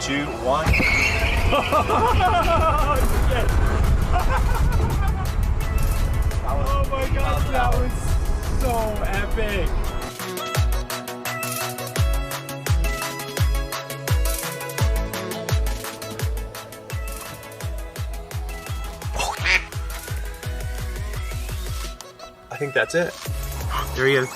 2, 1. Oh my gosh, that was so epic. I think that's it. There he is.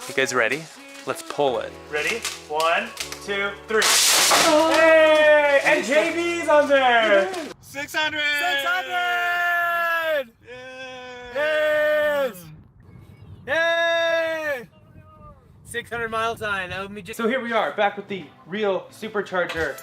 You guys ready? Let's pull it. Ready? 1, 2, 3. Oh. Hey! And JB's on there! 600! 600! Yes! Yay! 600 mile time. That would be just. So here we are, back with the real Supercharger.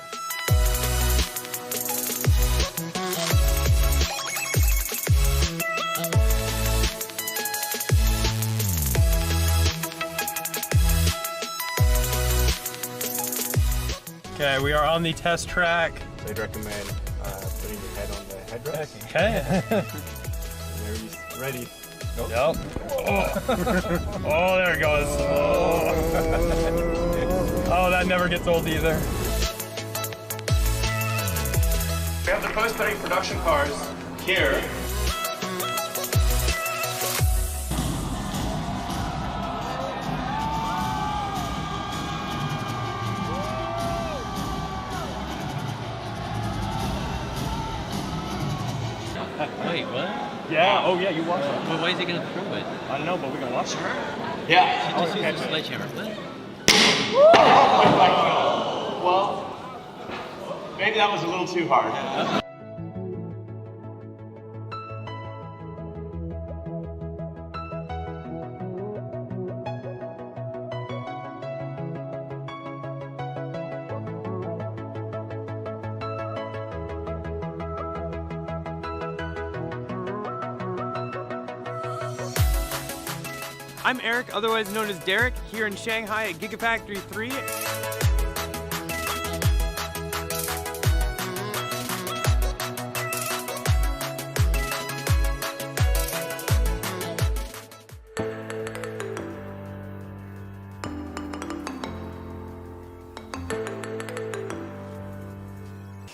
Okay, we are on the test track. They'd recommend putting your head on the headrest. Okay. There he's ready. Nope. Yep. Oh, there it goes. Oh, that never gets old either. We have the post-production production cars here. Wait, what? Yeah, oh yeah, you watch it. Well, why is he gonna throw it? I don't know, but we're gonna watch it. Yeah. Just use a sledgehammer. What? Well, maybe that was a little too hard. I'm Eric, otherwise known as Derek, here in Shanghai at Gigafactory 3.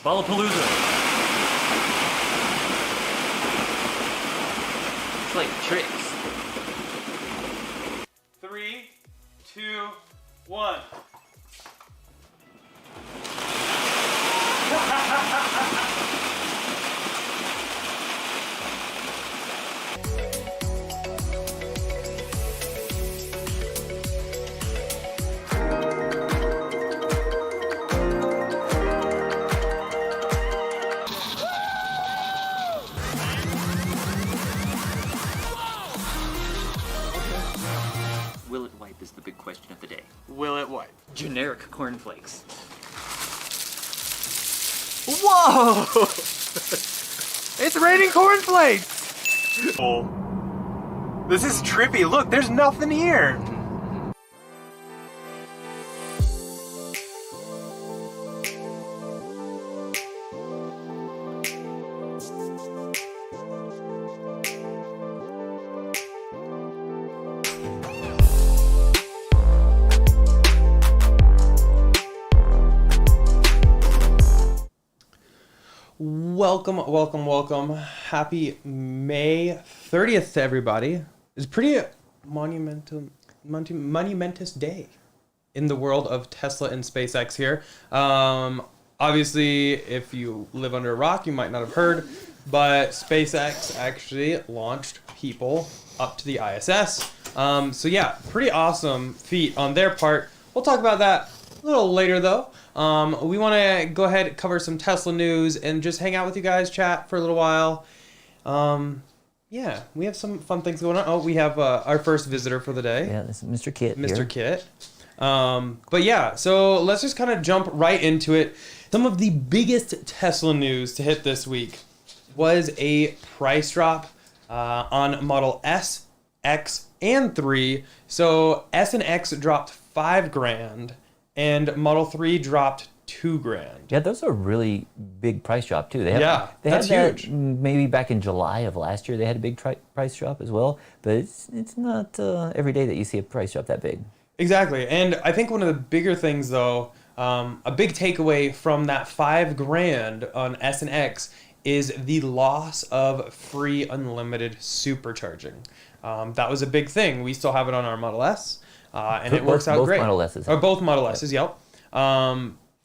Ballapalooza. It's like tricks. 3, 2, 1. Will it wipe is the big question of the day. Will it wipe? Generic cornflakes. Whoa! It's raining cornflakes! Oh. This is trippy. Look, there's nothing here. Welcome. Happy May 30th to everybody. It's a pretty monumentous day in the world of Tesla and SpaceX here. Obviously, if you live under a rock, you might not have heard, but SpaceX actually launched people up to the ISS. So yeah, pretty awesome feat on their part. We'll talk about that a little later though. We want to go ahead and cover some Tesla news and just hang out with you guys, chat for a little while. Yeah, we have some fun things going on. Oh, we have our first visitor for the day. Yeah, this is Mr. Kit Mr. here. Kit. But yeah, so let's just kind of jump right into it. Some of the biggest Tesla news to hit this week was a price drop on Model S, X, and 3. So S and X dropped $5,000 and Model 3 dropped $2,000. Yeah, those are really big price drop too. They have, Yeah, they that's had that huge. maybe back in July of last year. They had a big price drop as well, but it's not every day that you see a price drop that big. Exactly. And I think one of the bigger things, though, a big takeaway from that $5,000 on S and X is the loss of free unlimited supercharging. That was a big thing. We still have it on our Model S, and it works out both great. Model S's. Or both Model S's, yep.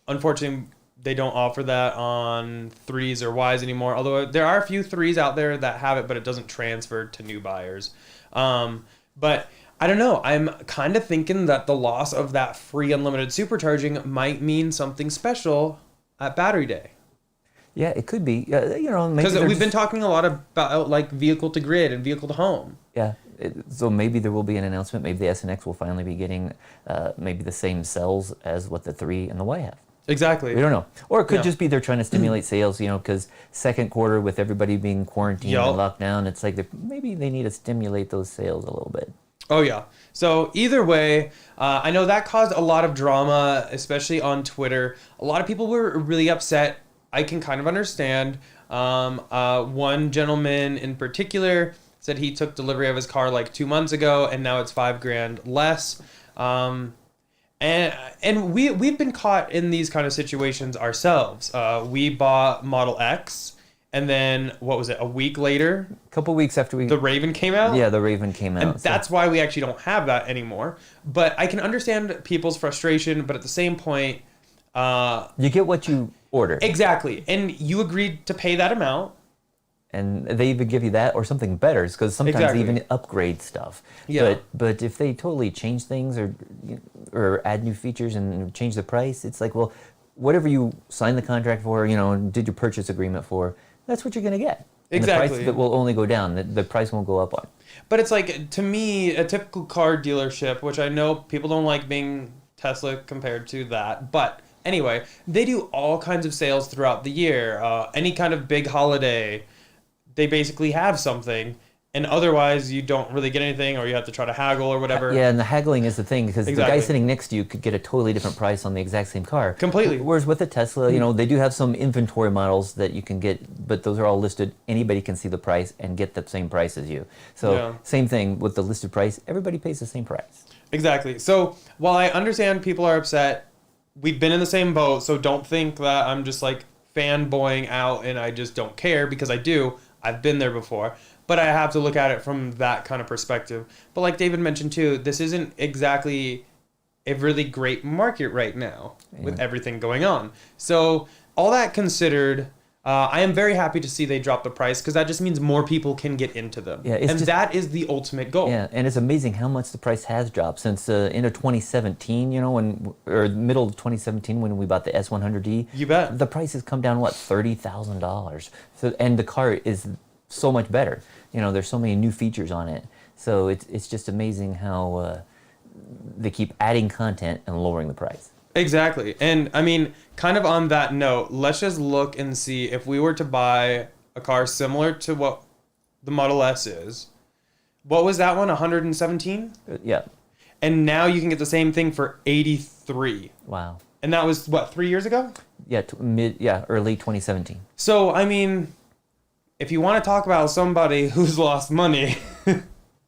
Unfortunately, they don't offer that on 3s or Ys anymore, although there are a few 3s out there that have it, but it doesn't transfer to new buyers. But I don't know. I'm kind of thinking that the loss of that free unlimited supercharging might mean something special at Battery Day. Yeah, it could be. You know, Because we've been talking a lot about like vehicle to grid and vehicle to home. Yeah, so maybe there will be an announcement. Maybe the S and X will finally be getting maybe the same cells as what the 3 and the Y have. Exactly. We don't know. Or it could Yeah. just be they're trying to stimulate sales, you know, because second quarter with everybody being quarantined and locked down, it's like maybe they need to stimulate those sales a little bit. Oh, yeah. So either way, I know that caused a lot of drama, especially on Twitter. A lot of people were really upset. I can kind of understand. One gentleman in particular said he took delivery of his car like 2 months ago, and now it's $5,000 less. And we've been caught in these kind of situations ourselves. We bought Model X, and then what was it? A week later, A couple weeks after the Raven came out. Yeah, the Raven came out. And that's why we actually don't have that anymore. But I can understand people's frustration, but at the same point, you get what you order. exactly. And you agreed to pay that amount. And they even give you that or something better, because sometimes Exactly. they even upgrade stuff. Yeah. But if they totally change things or add new features and change the price, it's like, well, whatever you signed the contract for, you know, did your purchase agreement for, that's what you're going to get. And the Exactly. price that will only go down. The price won't go up on. But it's like, to me, a typical car dealership, which I know people don't like being Tesla compared to that, but anyway, they do all kinds of sales throughout the year. Any kind of big holiday, they basically have something, and otherwise you don't really get anything, or you have to try to haggle or whatever. Yeah, and the haggling is the thing, because the Exactly. guy sitting next to you could get a totally different price on the exact same car. Completely. Whereas with the Tesla, you know, they do have some inventory models that you can get, but those are all listed. Anybody can see the price and get the same price as you. So Yeah. same thing with the listed price. Everybody pays the same price. Exactly. So while I understand people are upset, we've been in the same boat, so don't think that I'm just like fanboying out and I just don't care, because I do. I've been there before. But I have to look at it from that kind of perspective. But like David mentioned too, this isn't exactly a really great market right now with everything going on. So all that considered, I am very happy to see they drop the price, because that just means more people can get into them. Yeah, and that is the ultimate goal. Yeah, and it's amazing how much the price has dropped since end of 2017, you know, or middle of 2017 when we bought the S100D. You bet. The price has come down, what, $30,000. So, and the car is so much better. You know, there's so many new features on it. So it's just amazing how they keep adding content and lowering the price. Exactly. And I mean, kind of on that note, let's just look and see if we were to buy a car similar to what the Model S is. What was that one? 117? Yeah. And now you can get the same thing for 83. Wow. And that was what, 3 years ago? Yeah, early 2017. So, I mean, if you want to talk about somebody who's lost money,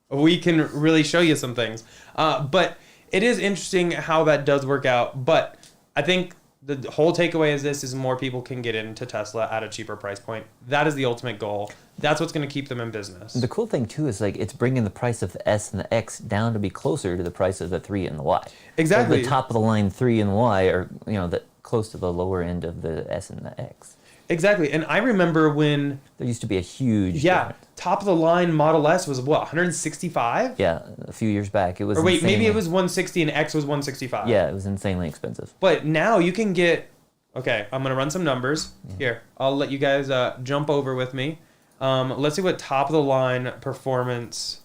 we can really show you some things. But it is interesting how that does work out. But I think the whole takeaway is this is more people can get into Tesla at a cheaper price point. That is the ultimate goal. That's what's going to keep them in business. The cool thing too is like it's bringing the price of the S and the X down to be closer to the price of the 3 and the Y. Exactly. So the top of the line 3 and the Y are, you know, close to the lower end of the S and the X. Exactly. And I remember when... There used to be a huge Yeah. difference. Top of the line Model S was what, 165? Yeah, a few years back. It was Or wait, maybe insanely- it was 160 and X was 165. Yeah, it was insanely expensive. But now you can get... Okay, I'm going to run some numbers. Here, I'll let you guys jump over with me. Let's see what top of the line performance...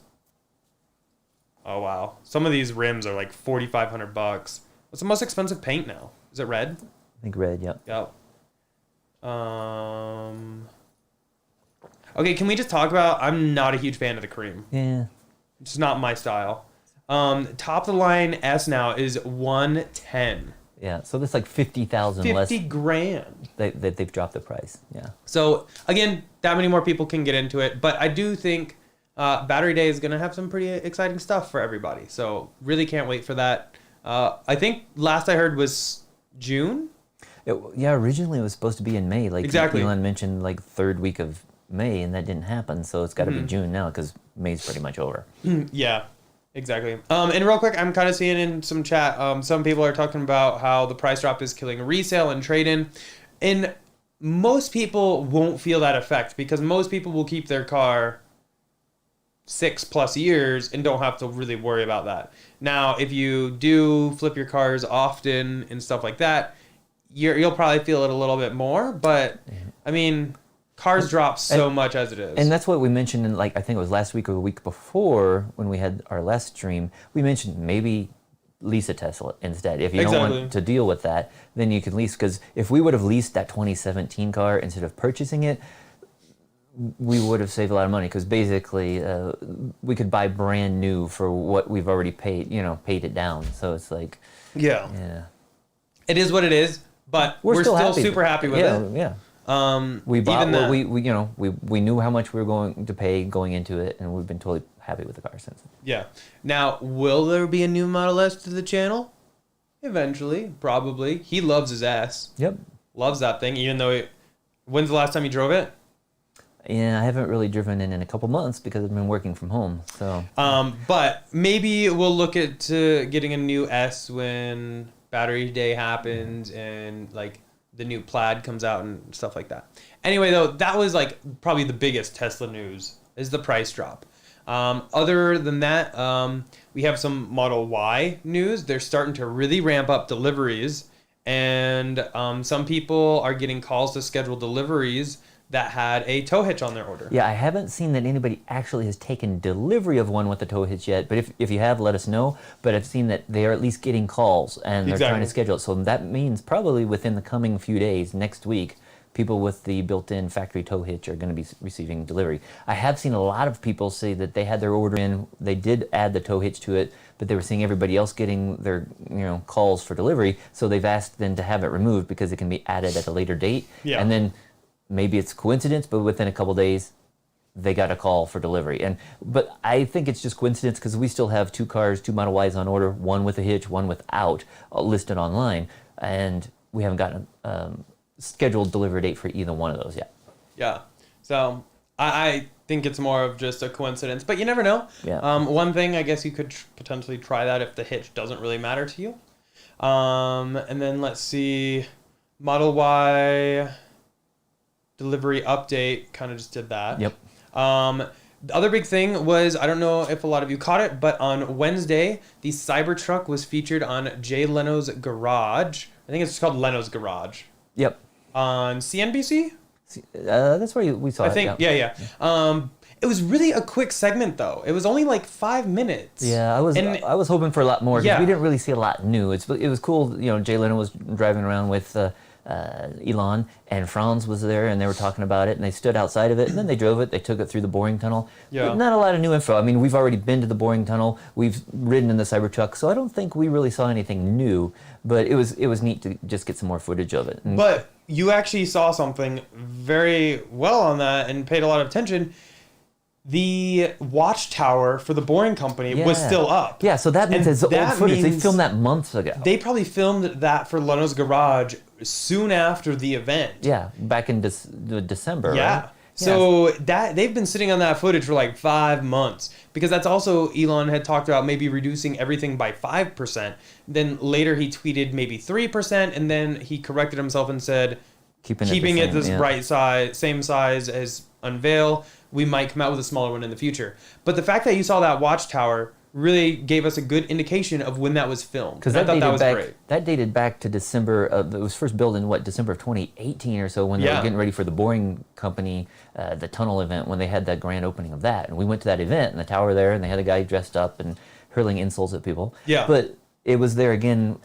Oh, wow. Some of these rims are like $4,500. What's the most expensive paint now? Is it red? I think red, yeah. Yep. Okay, can we just talk about... I'm not a huge fan of the cream. Yeah. It's not my style. Top of the line S now is 110. Yeah, so that's like 50,000 less 50 grand. that they've dropped the price. Yeah. So again, that many more people can get into it, but I do think Battery Day is going to have some pretty exciting stuff for everybody. So really can't wait for that. I think last I heard was June. Yeah, originally it was supposed to be in May. Like Exactly. Elon mentioned, like third week of May, and that didn't happen. So it's got to Mm-hmm. be June now because May's pretty much over. Yeah, exactly. And real quick, I'm kind of seeing in some chat, some people are talking about how the price drop is killing resale and trade-in. And most people won't feel that effect because most people will keep their car 6+ years and don't have to really worry about that. Now, if you do flip your cars often and stuff like that, you'll probably feel it a little bit more. But, I mean, cars drop so much as it is. And that's what we mentioned in, like, I think it was last week or the week before when we had our last stream. We mentioned maybe lease a Tesla instead. If you don't Exactly. want to deal with that, then you can lease. Because if we would have leased that 2017 car instead of purchasing it, we would have saved a lot of money. Because basically, we could buy brand new for what we've already paid. Paid it down. So it's like, yeah, It is what it is, but we're still happy. super happy with it. Yeah. We We bought even what that, we knew how much we were going to pay going into it, and we've been totally happy with the car since. Yeah. Now, will there be a new Model S to the channel? Eventually, probably. He loves his S. Yep. Loves that thing, even though when's the last time you drove it? Yeah, I haven't really driven in a couple months because I've been working from home. So. But maybe we'll look at getting a new S when Battery Day happens and like the new Plaid comes out and stuff like that. Anyway, though, that was like probably the biggest Tesla news is the price drop. Other than that, we have some Model Y news. They're starting to really ramp up deliveries, and some people are getting calls to schedule deliveries that had a tow hitch on their order. Yeah, I haven't seen that anybody actually has taken delivery of one with a tow hitch yet, but if you have, let us know. But I've seen that they are at least getting calls, and they're trying to schedule it. So that means probably within the coming few days, next week, people with the built-in factory tow hitch are going to be receiving delivery. I have seen a lot of people say that they had their order in, they did add the tow hitch to it, but they were seeing everybody else getting their calls for delivery, so they've asked them to have it removed because it can be added at a later date. Yeah. And then maybe it's coincidence, but within a couple days, they got a call for delivery. But I think it's just coincidence because we still have two Model Ys on order, one with a hitch, one without, listed online, and we haven't gotten a scheduled delivery date for either one of those yet. Yeah. So I think it's more of just a coincidence, but you never know. Yeah. One thing, I guess you could potentially try that if the hitch doesn't really matter to you. And then let's see, Model Y delivery update, kind of just did that. Yep. The other big thing was, I don't know if a lot of you caught it, but on Wednesday, the Cybertruck was featured on Jay Leno's Garage. I think it's just called Leno's Garage. Yep. On CNBC? That's where we saw it. I think, yeah. It was really a quick segment, though. It was only like 5 minutes. Yeah, I was hoping for a lot more because Yeah. we didn't really see a lot new. It was cool. Jay Leno was driving around with Elon, and Franz was there, and they were talking about it, and they stood outside of it, and then they drove it. They took it through the boring tunnel. Yeah. But not a lot of new info. I mean, we've already been to the boring tunnel. We've ridden in the Cybertruck, so I don't think we really saw anything new. But it was neat to just get some more footage of it. But you actually saw something very well on that and paid a lot of attention. The watchtower for the Boring Company was still up. Yeah, so that means And it's old that footage. They means filmed that months ago. They probably filmed that for Leno's Garage soon after the event. Yeah, back in December. Yeah. Right? So that they've been sitting on that footage for like 5 months because that's also Elon had talked about maybe reducing everything by 5%. Then later he tweeted maybe 3%, and then he corrected himself and said keeping it this right size, same size as Unveil. We might come out with a smaller one in the future. But the fact that you saw that watchtower really gave us a good indication of when that was filmed. Because I thought that was great. That dated back to December. It was first built in December of 2018 or so, when they were getting ready for the Boring Company, the tunnel event, when they had that grand opening of that. And we went to that event, and the tower there, and they had a guy dressed up and hurling insults at people. Yeah. But it was there again,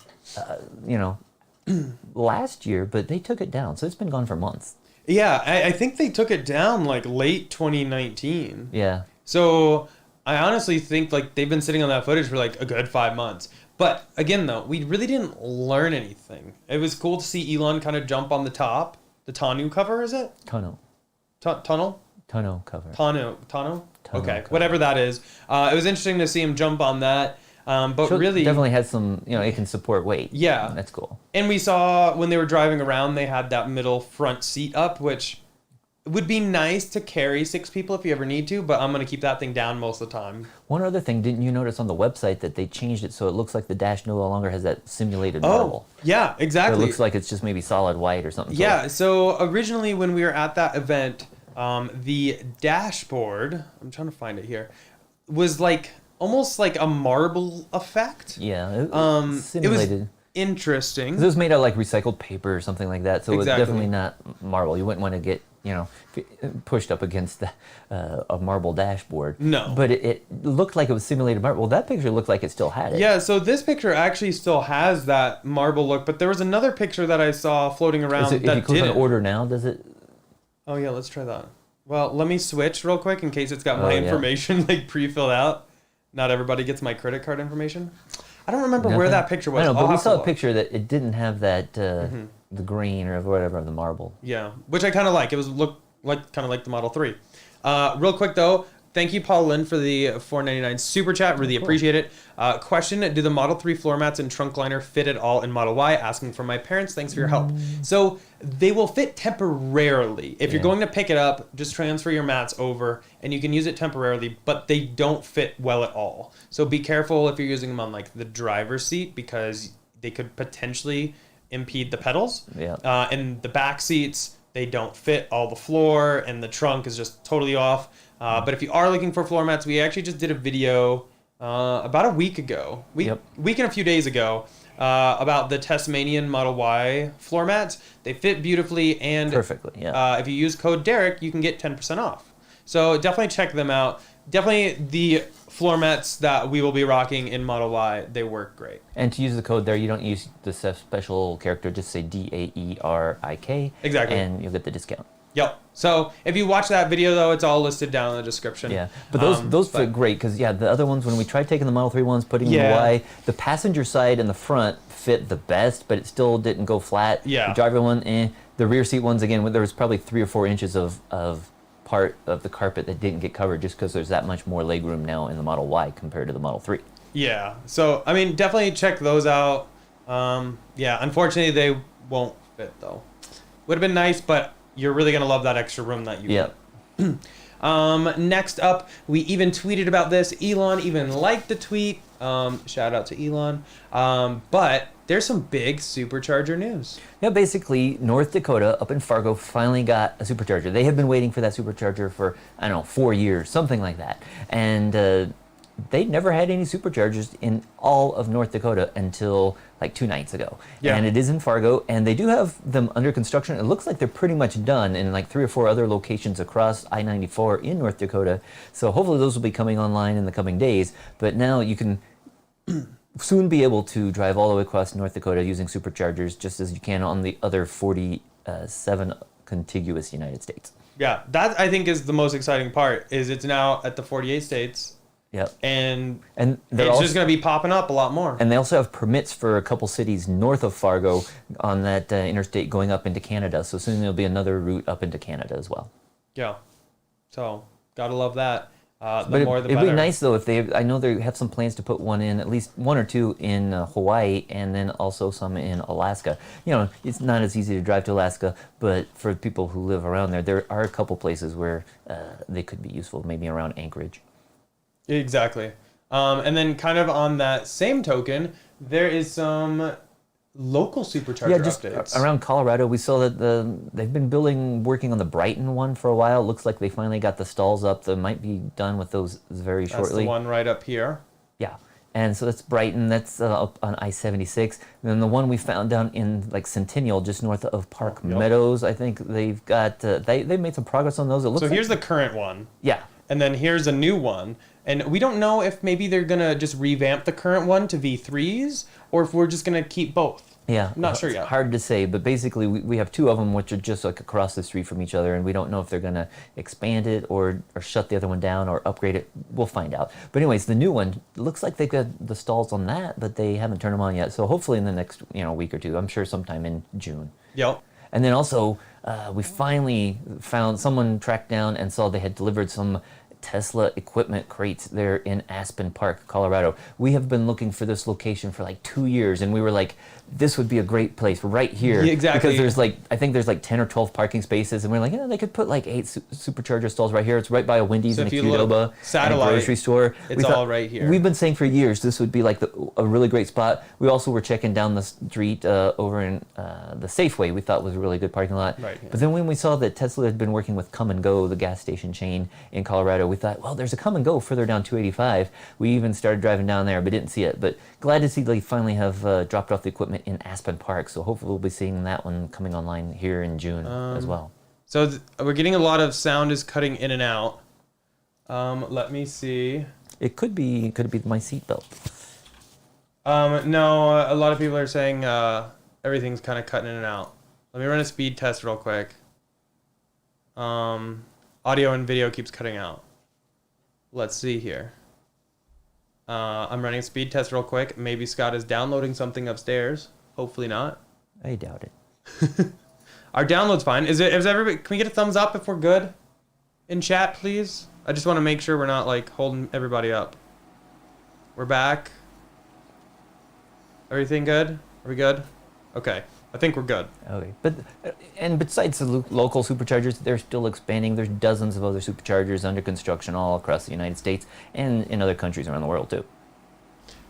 last year, but they took it down, so it's been gone for months. Yeah, I think they took it down like late 2019. Yeah. So I honestly think like they've been sitting on that footage for like a good 5 months. But again, though, we really didn't learn anything. It was cool to see Elon kind of jump on the top. The tonneau cover, is it? Tonneau. Tunnel? Tonneau cover. Tonneau? Tonneau Okay, cover. whatever that is. It was interesting to see him jump on that. But So really... definitely had some, it can support weight. Yeah. That's cool. And we saw when they were driving around, they had that middle front seat up, which would be nice to carry 6 people if you ever need to, but I'm going to keep that thing down most of the time. One other thing, didn't you notice on the website that they changed it so it looks like the dash no longer has that simulated marble? Yeah, exactly. It looks like it's just maybe solid white or something. Yeah, so originally when we were at that event, the dashboard, I'm trying to find it here, was like almost like a marble effect. Yeah, it It was simulated. interesting. It was made out of like recycled paper or something like that, so Exactly. it's definitely not marble. You wouldn't want to get pushed up against a marble dashboard. No. But it looked like it was simulated marble. Well, that picture looked like it still had it. Yeah, so this picture actually still has that marble look, but there was another picture that I saw floating around If that you click on didn't. order now, does it? Oh yeah, let's try that. Well, let me switch real quick in case it's got my Oh, yeah. information like pre-filled out. Not everybody gets my credit card information. I don't remember where Nothing? that picture was. I know, I'll but we have to saw a look. picture that it didn't have that the green or whatever of the marble. Yeah, which I kind of like. It was look like kind of like the Model 3. Real quick though, thank you Paul Lynn for the $4.99 super chat. Really appreciate it. Question: do the Model 3 floor mats and trunk liner fit at all in Model Y? Asking for my parents. Thanks for your help. So they will fit temporarily. If you're going to pick it up, just transfer your mats over and you can use it temporarily, but they don't fit well at all. So be careful if you're using them on like the driver's seat because they could potentially impede the pedals. Yeah. And the back seats, they don't fit all the floor and the trunk is just totally off. But if you are looking for floor mats, we actually just did a video about a week ago, week and a few days ago, about the Tasmanian Model Y floor mats. They fit beautifully and Perfectly, yeah. if you use code Derek, you can get 10% off. So definitely check them out. Definitely the floor mats that we will be rocking in Model Y, they work great. And to use the code there, you don't use the special character, just say DAERIK. Exactly. And you'll get the discount. Yep. So if you watch that video, though, it's all listed down in the description. Yeah, but those fit great because the other ones, when we tried taking the Model 3 ones, putting in the Y, the passenger side and the front fit the best, but it still didn't go flat. Yeah. The driver one, The rear seat ones, again, there was probably 3 or 4 inches of part of the carpet that didn't get covered just because there's that much more legroom now in the Model Y compared to the Model 3. Yeah. So, I mean, definitely check those out. Yeah, unfortunately, they won't fit, though. Would have been nice, but you're really going to love that extra room that you get. Next up, we even tweeted about this. Elon even liked the tweet. Shout out to Elon. But there's some big Supercharger news. Yeah, basically, North Dakota up in Fargo finally got a Supercharger. They have been waiting for that Supercharger for, 4 years, something like that. And they never had any Superchargers in all of North Dakota until like 2 nights ago. Yeah. And it is in Fargo, and they do have them under construction. It looks like they're pretty much done in like 3 or 4 other locations across I-94 in North Dakota. So hopefully those will be coming online in the coming days. But now you can soon be able to drive all the way across North Dakota using Superchargers just as you can on the other 47 contiguous United States. Yeah, that I think is the most exciting part, is it's now at the 48 states. Yep. And they're it's just going to be popping up a lot more. And they also have permits for a couple cities north of Fargo on that interstate going up into Canada. So soon there'll be another route up into Canada as well. Yeah. So, gotta love that. The But more the it'd better. be nice though if I know they have some plans to put one in, at least 1 or 2 in Hawaii, and then also some in Alaska. It's not as easy to drive to Alaska, but for people who live around there are a couple places where they could be useful, maybe around Anchorage. Exactly. And then kind of on that same token, there is some local Supercharger updates. Around Colorado, we saw that they've been working on the Brighton one for a while. It looks like they finally got the stalls up. They might be done with those very shortly. That's the one right up here. Yeah. And so that's Brighton. That's up on I-76. And then the one we found down in like Centennial, just north of Park Meadows, I think they've got, they made some progress on those. It looks So here's the current one. Yeah. And then here's a new one. And we don't know if maybe they're going to just revamp the current one to V3s or if we're just going to keep both. Yeah, I'm not sure it's yet. hard to say, but basically we have two of them which are just like across the street from each other, and we don't know if they're going to expand it or shut the other one down or upgrade it. We'll find out. But anyways, the new one looks like they've got the stalls on that, but they haven't turned them on yet. So hopefully in the next week or two, I'm sure sometime in June. Yep. And then also we finally found someone tracked down and saw they had delivered some Tesla equipment crates there in Aspen Park, Colorado. We have been looking for this location for like 2 years, and we were like, this would be a great place right here. Yeah, exactly. Because I think there's like 10 or 12 parking spaces, and we're like, they could put like 8 supercharger stalls right here. It's right by a Wendy's and a Qdoba and a grocery store. It's all right here. We've been saying for years this would be like a really great spot. We also were checking down the street over in the Safeway. We thought was a really good parking lot. Right, yeah. But then when we saw that Tesla had been working with Come and Go, the gas station chain in Colorado, we thought, well, there's a Come and Go further down 285. We even started driving down there, but didn't see it. But glad to see they finally have dropped off the equipment in Aspen Park. So hopefully we'll be seeing that one coming online here in June as well. So we're getting a lot of sound is cutting in and out. Let me see. It could be my seatbelt. No, a lot of people are saying everything's kind of cutting in and out. Let me run a speed test real quick. Audio and video keeps cutting out. Let's see here. I'm running a speed test real quick. Maybe Scott is downloading something upstairs. Hopefully not. I doubt it. Our download's fine. Is everybody? Can we get a thumbs up if we're good? In chat, please. I just want to make sure we're not like holding everybody up. We're back. Everything good? Are we good? Okay. I think we're good. Okay, and besides the local superchargers, they're still expanding. There's dozens of other superchargers under construction all across the United States and in other countries around the world too.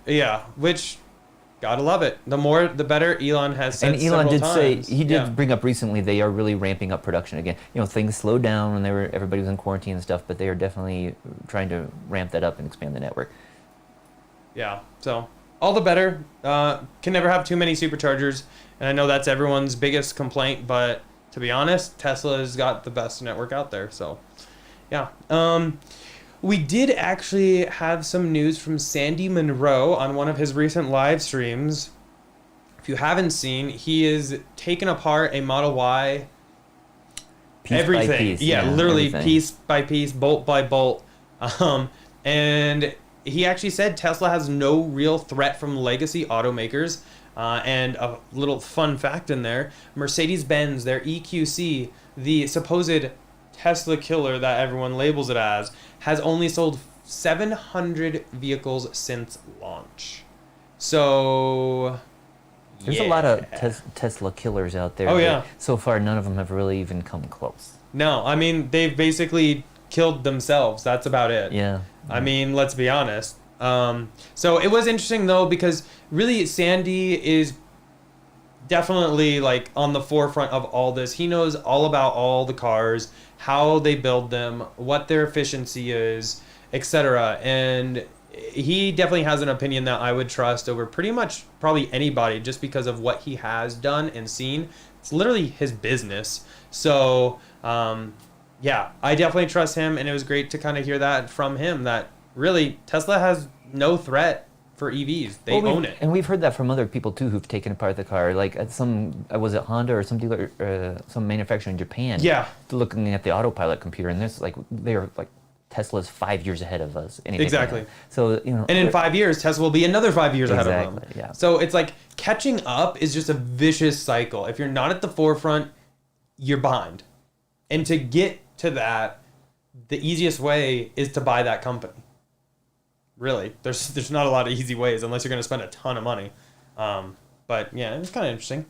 Yeah, which gotta love it. The more, the better. Elon has said and Elon did times. say he did bring up recently they are really ramping up production again. Things slowed down when everybody was in quarantine and stuff, but they are definitely trying to ramp that up and expand the network. Yeah, so all the better. Can never have too many superchargers, and I know that's everyone's biggest complaint, but to be honest, Tesla has got the best network out there, so yeah. We did actually have some news from Sandy Monroe on one of his recent live streams. If you haven't seen, he is taking apart a Model Y. Everything. By piece. Yeah, literally everything. Piece by piece, bolt by bolt. And he actually said Tesla has no real threat from legacy automakers. And a little fun fact in there, Mercedes-Benz, their EQC, the supposed Tesla killer that everyone labels it as, has only sold 700 vehicles since launch. So There's a lot of Tesla killers out there. Oh, yeah. So far, none of them have really even come close. No, I mean, they've basically killed themselves. That's about it. Yeah. I mean, let's be honest. So it was interesting, though, because really Sandy is definitely like on the forefront of all this. He knows all about all the cars, how they build them, what their efficiency is, etc. And he definitely has an opinion that I would trust over pretty much probably anybody just because of what he has done and seen. It's literally his business. So, yeah, I definitely trust him, and it was great to kind of hear that from him, that really Tesla has no threat for EVs. They own it. And we've heard that from other people too who've taken apart the car. Like at was it Honda or some dealer, some manufacturer in Japan? Yeah. Looking at the Autopilot computer, and this they are like Tesla's 5 years ahead of us. Exactly. Like so and in 5 years, Tesla will be another 5 years ahead of them. Yeah. So it's like catching up is just a vicious cycle. If you're not at the forefront, you're behind. And to get to that, the easiest way is to buy that company. Really, there's not a lot of easy ways unless you're going to spend a ton of money. But yeah, it's kind of interesting.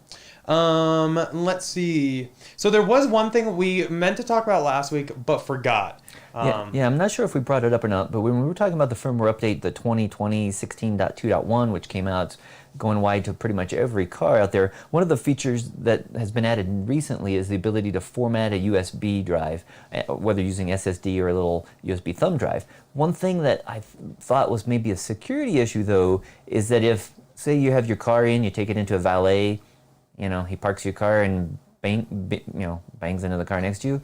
Let's see. So there was one thing we meant to talk about last week, but forgot. Yeah, I'm not sure if we brought it up or not, but when we were talking about the firmware update, the 2020 16.2.1, which came out going wide to pretty much every car out there, one of the features that has been added recently is the ability to format a USB drive, whether using SSD or a little USB thumb drive. One thing that I thought was maybe a security issue, though, is that if, say you have your car in, you take it into a valet, he parks your car and bangs into the car next to you,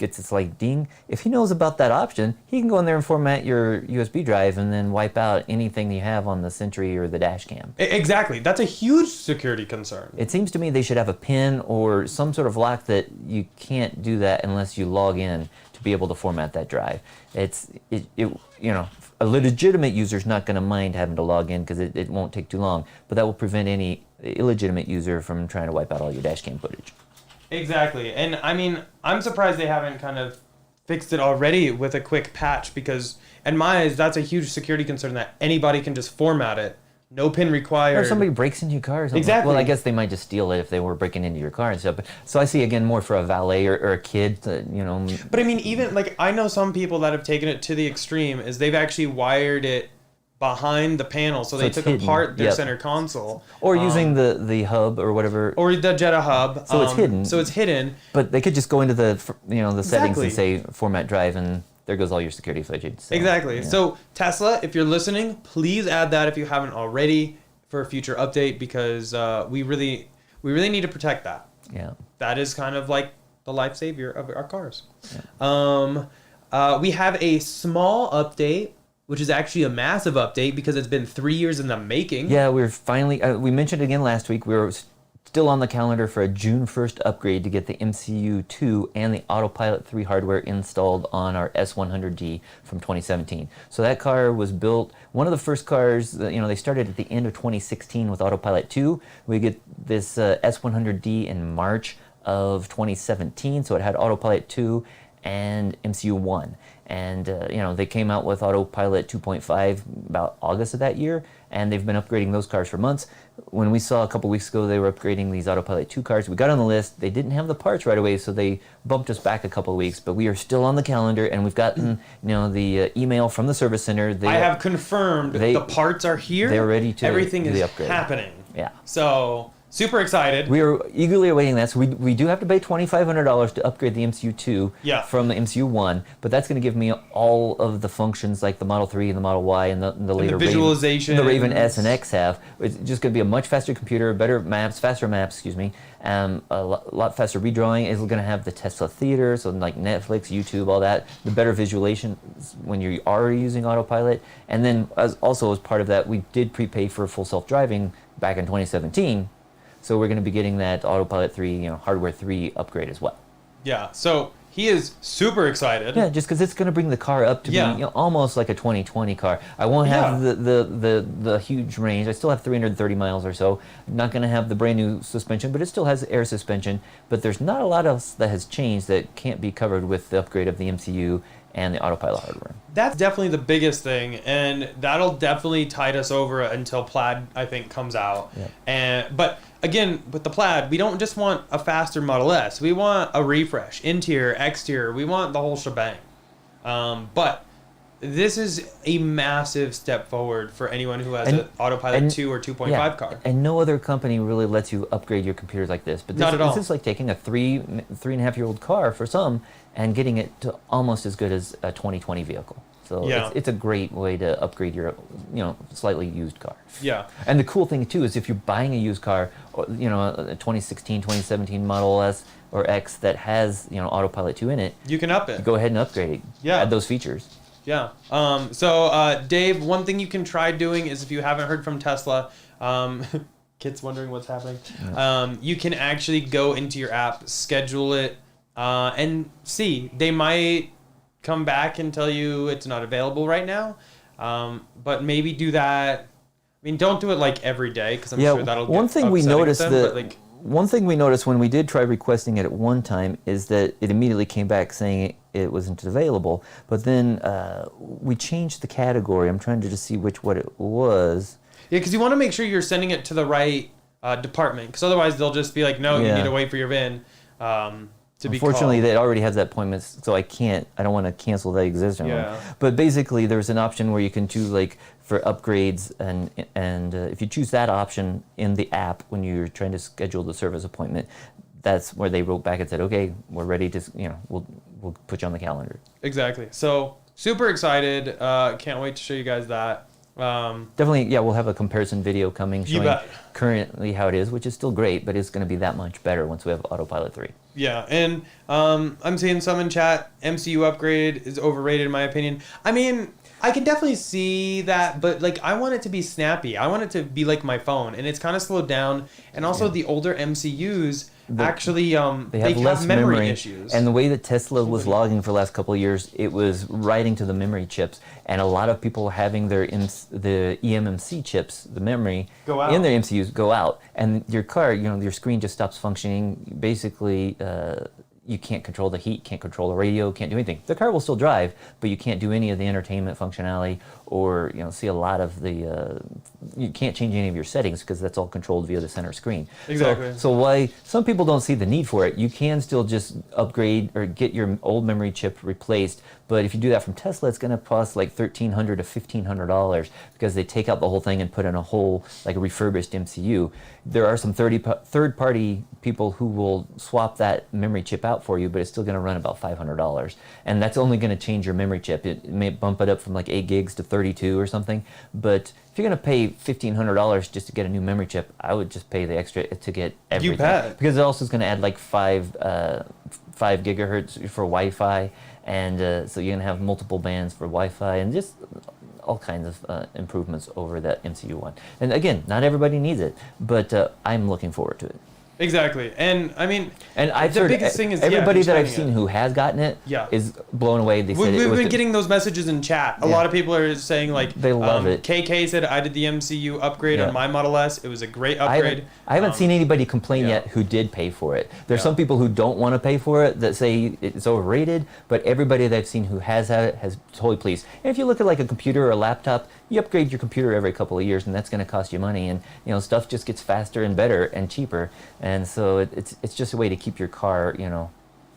gets its like ding. If he knows about that option, he can go in there and format your USB drive and then wipe out anything you have on the Sentry or the dash cam. Exactly. That's a huge security concern. It seems to me they should have a pin or some sort of lock that you can't do that unless you log in to be able to format that drive. A legitimate user's not going to mind having to log in because it won't take too long, but that will prevent any illegitimate user from trying to wipe out all your dash cam footage. Exactly. And I mean, I'm surprised they haven't kind of fixed it already with a quick patch because, in my eyes, that's a huge security concern that anybody can just format it. No pin required. Or if somebody breaks into your car or something. Exactly. Well, I guess they might just steal it if they were breaking into your car and stuff. But, so I see, again, more for a valet or a kid, But I mean, even, like, I know some people that have taken it to the extreme is they've actually wired it behind the panel, so they took apart their center console. Or using the hub or whatever. Or the Jetta hub. So it's hidden. So it's hidden. But they could just go into the settings and say format drive, and there goes all your security footage. So, exactly. yeah. So Tesla, if you're listening, please add that if you haven't already for a future update because we really need to protect that. Yeah. That is kind of like the life savior of our cars. Yeah. We have a small update, which is actually a massive update because it's been 3 years in the making. Yeah, we're finally, we mentioned again last week, we were still on the calendar for a June 1st upgrade to get the MCU 2 and the Autopilot 3 hardware installed on our S100D from 2017. So that car was built, one of the first cars, they started at the end of 2016 with Autopilot 2. We get this S100D in March of 2017, so it had Autopilot 2 and MCU 1. And, they came out with Autopilot 2.5 about August of that year, and they've been upgrading those cars for months. When we saw a couple weeks ago they were upgrading these Autopilot 2 cars, we got on the list. They didn't have the parts right away, so they bumped us back a couple of weeks, but we are still on the calendar, and we've gotten, the email from the service center. I have confirmed the parts are here. They're ready to Everything do the is upgrade. happening. Yeah. So... super excited. We are eagerly awaiting that. So we do have to pay $2,500 to upgrade the MCU 2 from the MCU 1, but that's going to give me all of the functions like the Model 3 and the Model Y and the later visualization. the Raven S and X have. It's just going to be a much faster computer, faster maps, a lot faster redrawing. It's going to have the Tesla Theater, so like Netflix, YouTube, all that. The better visualization when you are using Autopilot. And then as part of that, we did prepay for full self-driving back in 2017. So we're going to be getting that Autopilot 3, hardware 3 upgrade as well. Yeah. So he is super excited. Yeah, just because it's going to bring the car up to be almost like a 2020 car. I won't have the huge range. I still have 330 miles or so. Not going to have the brand new suspension, but it still has air suspension. But there's not a lot else that has changed that can't be covered with the upgrade of the MCU and the Autopilot hardware. That's definitely the biggest thing, and that'll definitely tide us over until Plaid, I think, comes out. Yeah. But again, with the Plaid, we don't just want a faster Model S. We want a refresh, interior, exterior. We want the whole shebang. But this is a massive step forward for anyone who has an Autopilot 2 or 2.5 car. And no other company really lets you upgrade your computers like this. But not at all. This is like taking a 3.5-year-old car for some and getting it to almost as good as a 2020 vehicle. So it's a great way to upgrade your, slightly used car. Yeah. And the cool thing too is if you're buying a used car, a 2016, 2017 Model S or X that has, Autopilot 2 in it, you can up it. You go ahead and upgrade it. Yeah. Add those features. Yeah. So Dave, one thing you can try doing is if you haven't heard from Tesla, Kit's wondering what's happening. You can actually go into your app, schedule it, and see. They might come back and tell you it's not available right now, but maybe do that. I mean, don't do it like every day because I'm sure that'll get one thing we noticed them, one thing we noticed when we did try requesting it at one time is that it immediately came back saying it wasn't available. But then we changed the category. I'm trying to just see what it was. Yeah, because you want to make sure you're sending it to the right department, because otherwise they'll just be like, no, you need to wait for your VIN. Unfortunately, they already have that appointment, so I don't want to cancel the existing one. But basically, there's an option where you can choose like for upgrades, and if you choose that option in the app when you're trying to schedule the service appointment, that's where they wrote back and said, okay, we're ready to, we'll put you on the calendar. Exactly. So super excited. Can't wait to show you guys that. Definitely, we'll have a comparison video coming showing currently how it is, which is still great, but it's going to be that much better once we have Autopilot 3. Yeah, and I'm seeing some in chat. MCU upgrade is overrated in my opinion. I mean, I can definitely see that, but like I want it to be snappy. I want it to be like my phone, and it's kind of slowed down. And also the older MCUs actually they have less memory issues. And the way that Tesla was logging for the last couple of years, it was writing to the memory chips, and a lot of people having the eMMC chips, the memory in their MCUs, go out, and your car, your screen just stops functioning. Basically, you can't control the heat, can't control the radio, can't do anything. The car will still drive, but you can't do any of the entertainment functionality, or see a lot of the. You can't change any of your settings because that's all controlled via the center screen. Exactly. So why some people don't see the need for it, you can still just upgrade or get your old memory chip replaced. But if you do that from Tesla, it's going to cost like $1,300 to $1,500 because they take out the whole thing and put in a whole like refurbished MCU. There are some third-party people who will swap that memory chip out for you, but it's still going to run about $500, and that's only going to change your memory chip. It may bump it up from like 8 gigs to 32 or something. But if you're going to pay $1,500 just to get a new memory chip, I would just pay the extra to get everything. You bet. Because it also is going to add like 5 gigahertz for Wi-Fi. And so you're going to have multiple bands for Wi-Fi and just all kinds of improvements over that MCU one. And again, not everybody needs it, but I'm looking forward to it. Exactly, and I mean, and I've the heard biggest thing is everybody that I've who's seen getting it. who has gotten it is blown away. They said We've been the, getting those messages in chat. A lot of people are saying like they love it. KK said I did the MCU upgrade on my Model S. It was a great upgrade. I haven't seen anybody complain yet who did pay for it. There's some people who don't want to pay for it that say it's overrated, but everybody that I've seen who has had it has totally pleased. And if you look at like a computer or a laptop, you upgrade your computer every couple of years, and that's going to cost you money. And stuff just gets faster and better and cheaper. And so it's just a way to keep your car,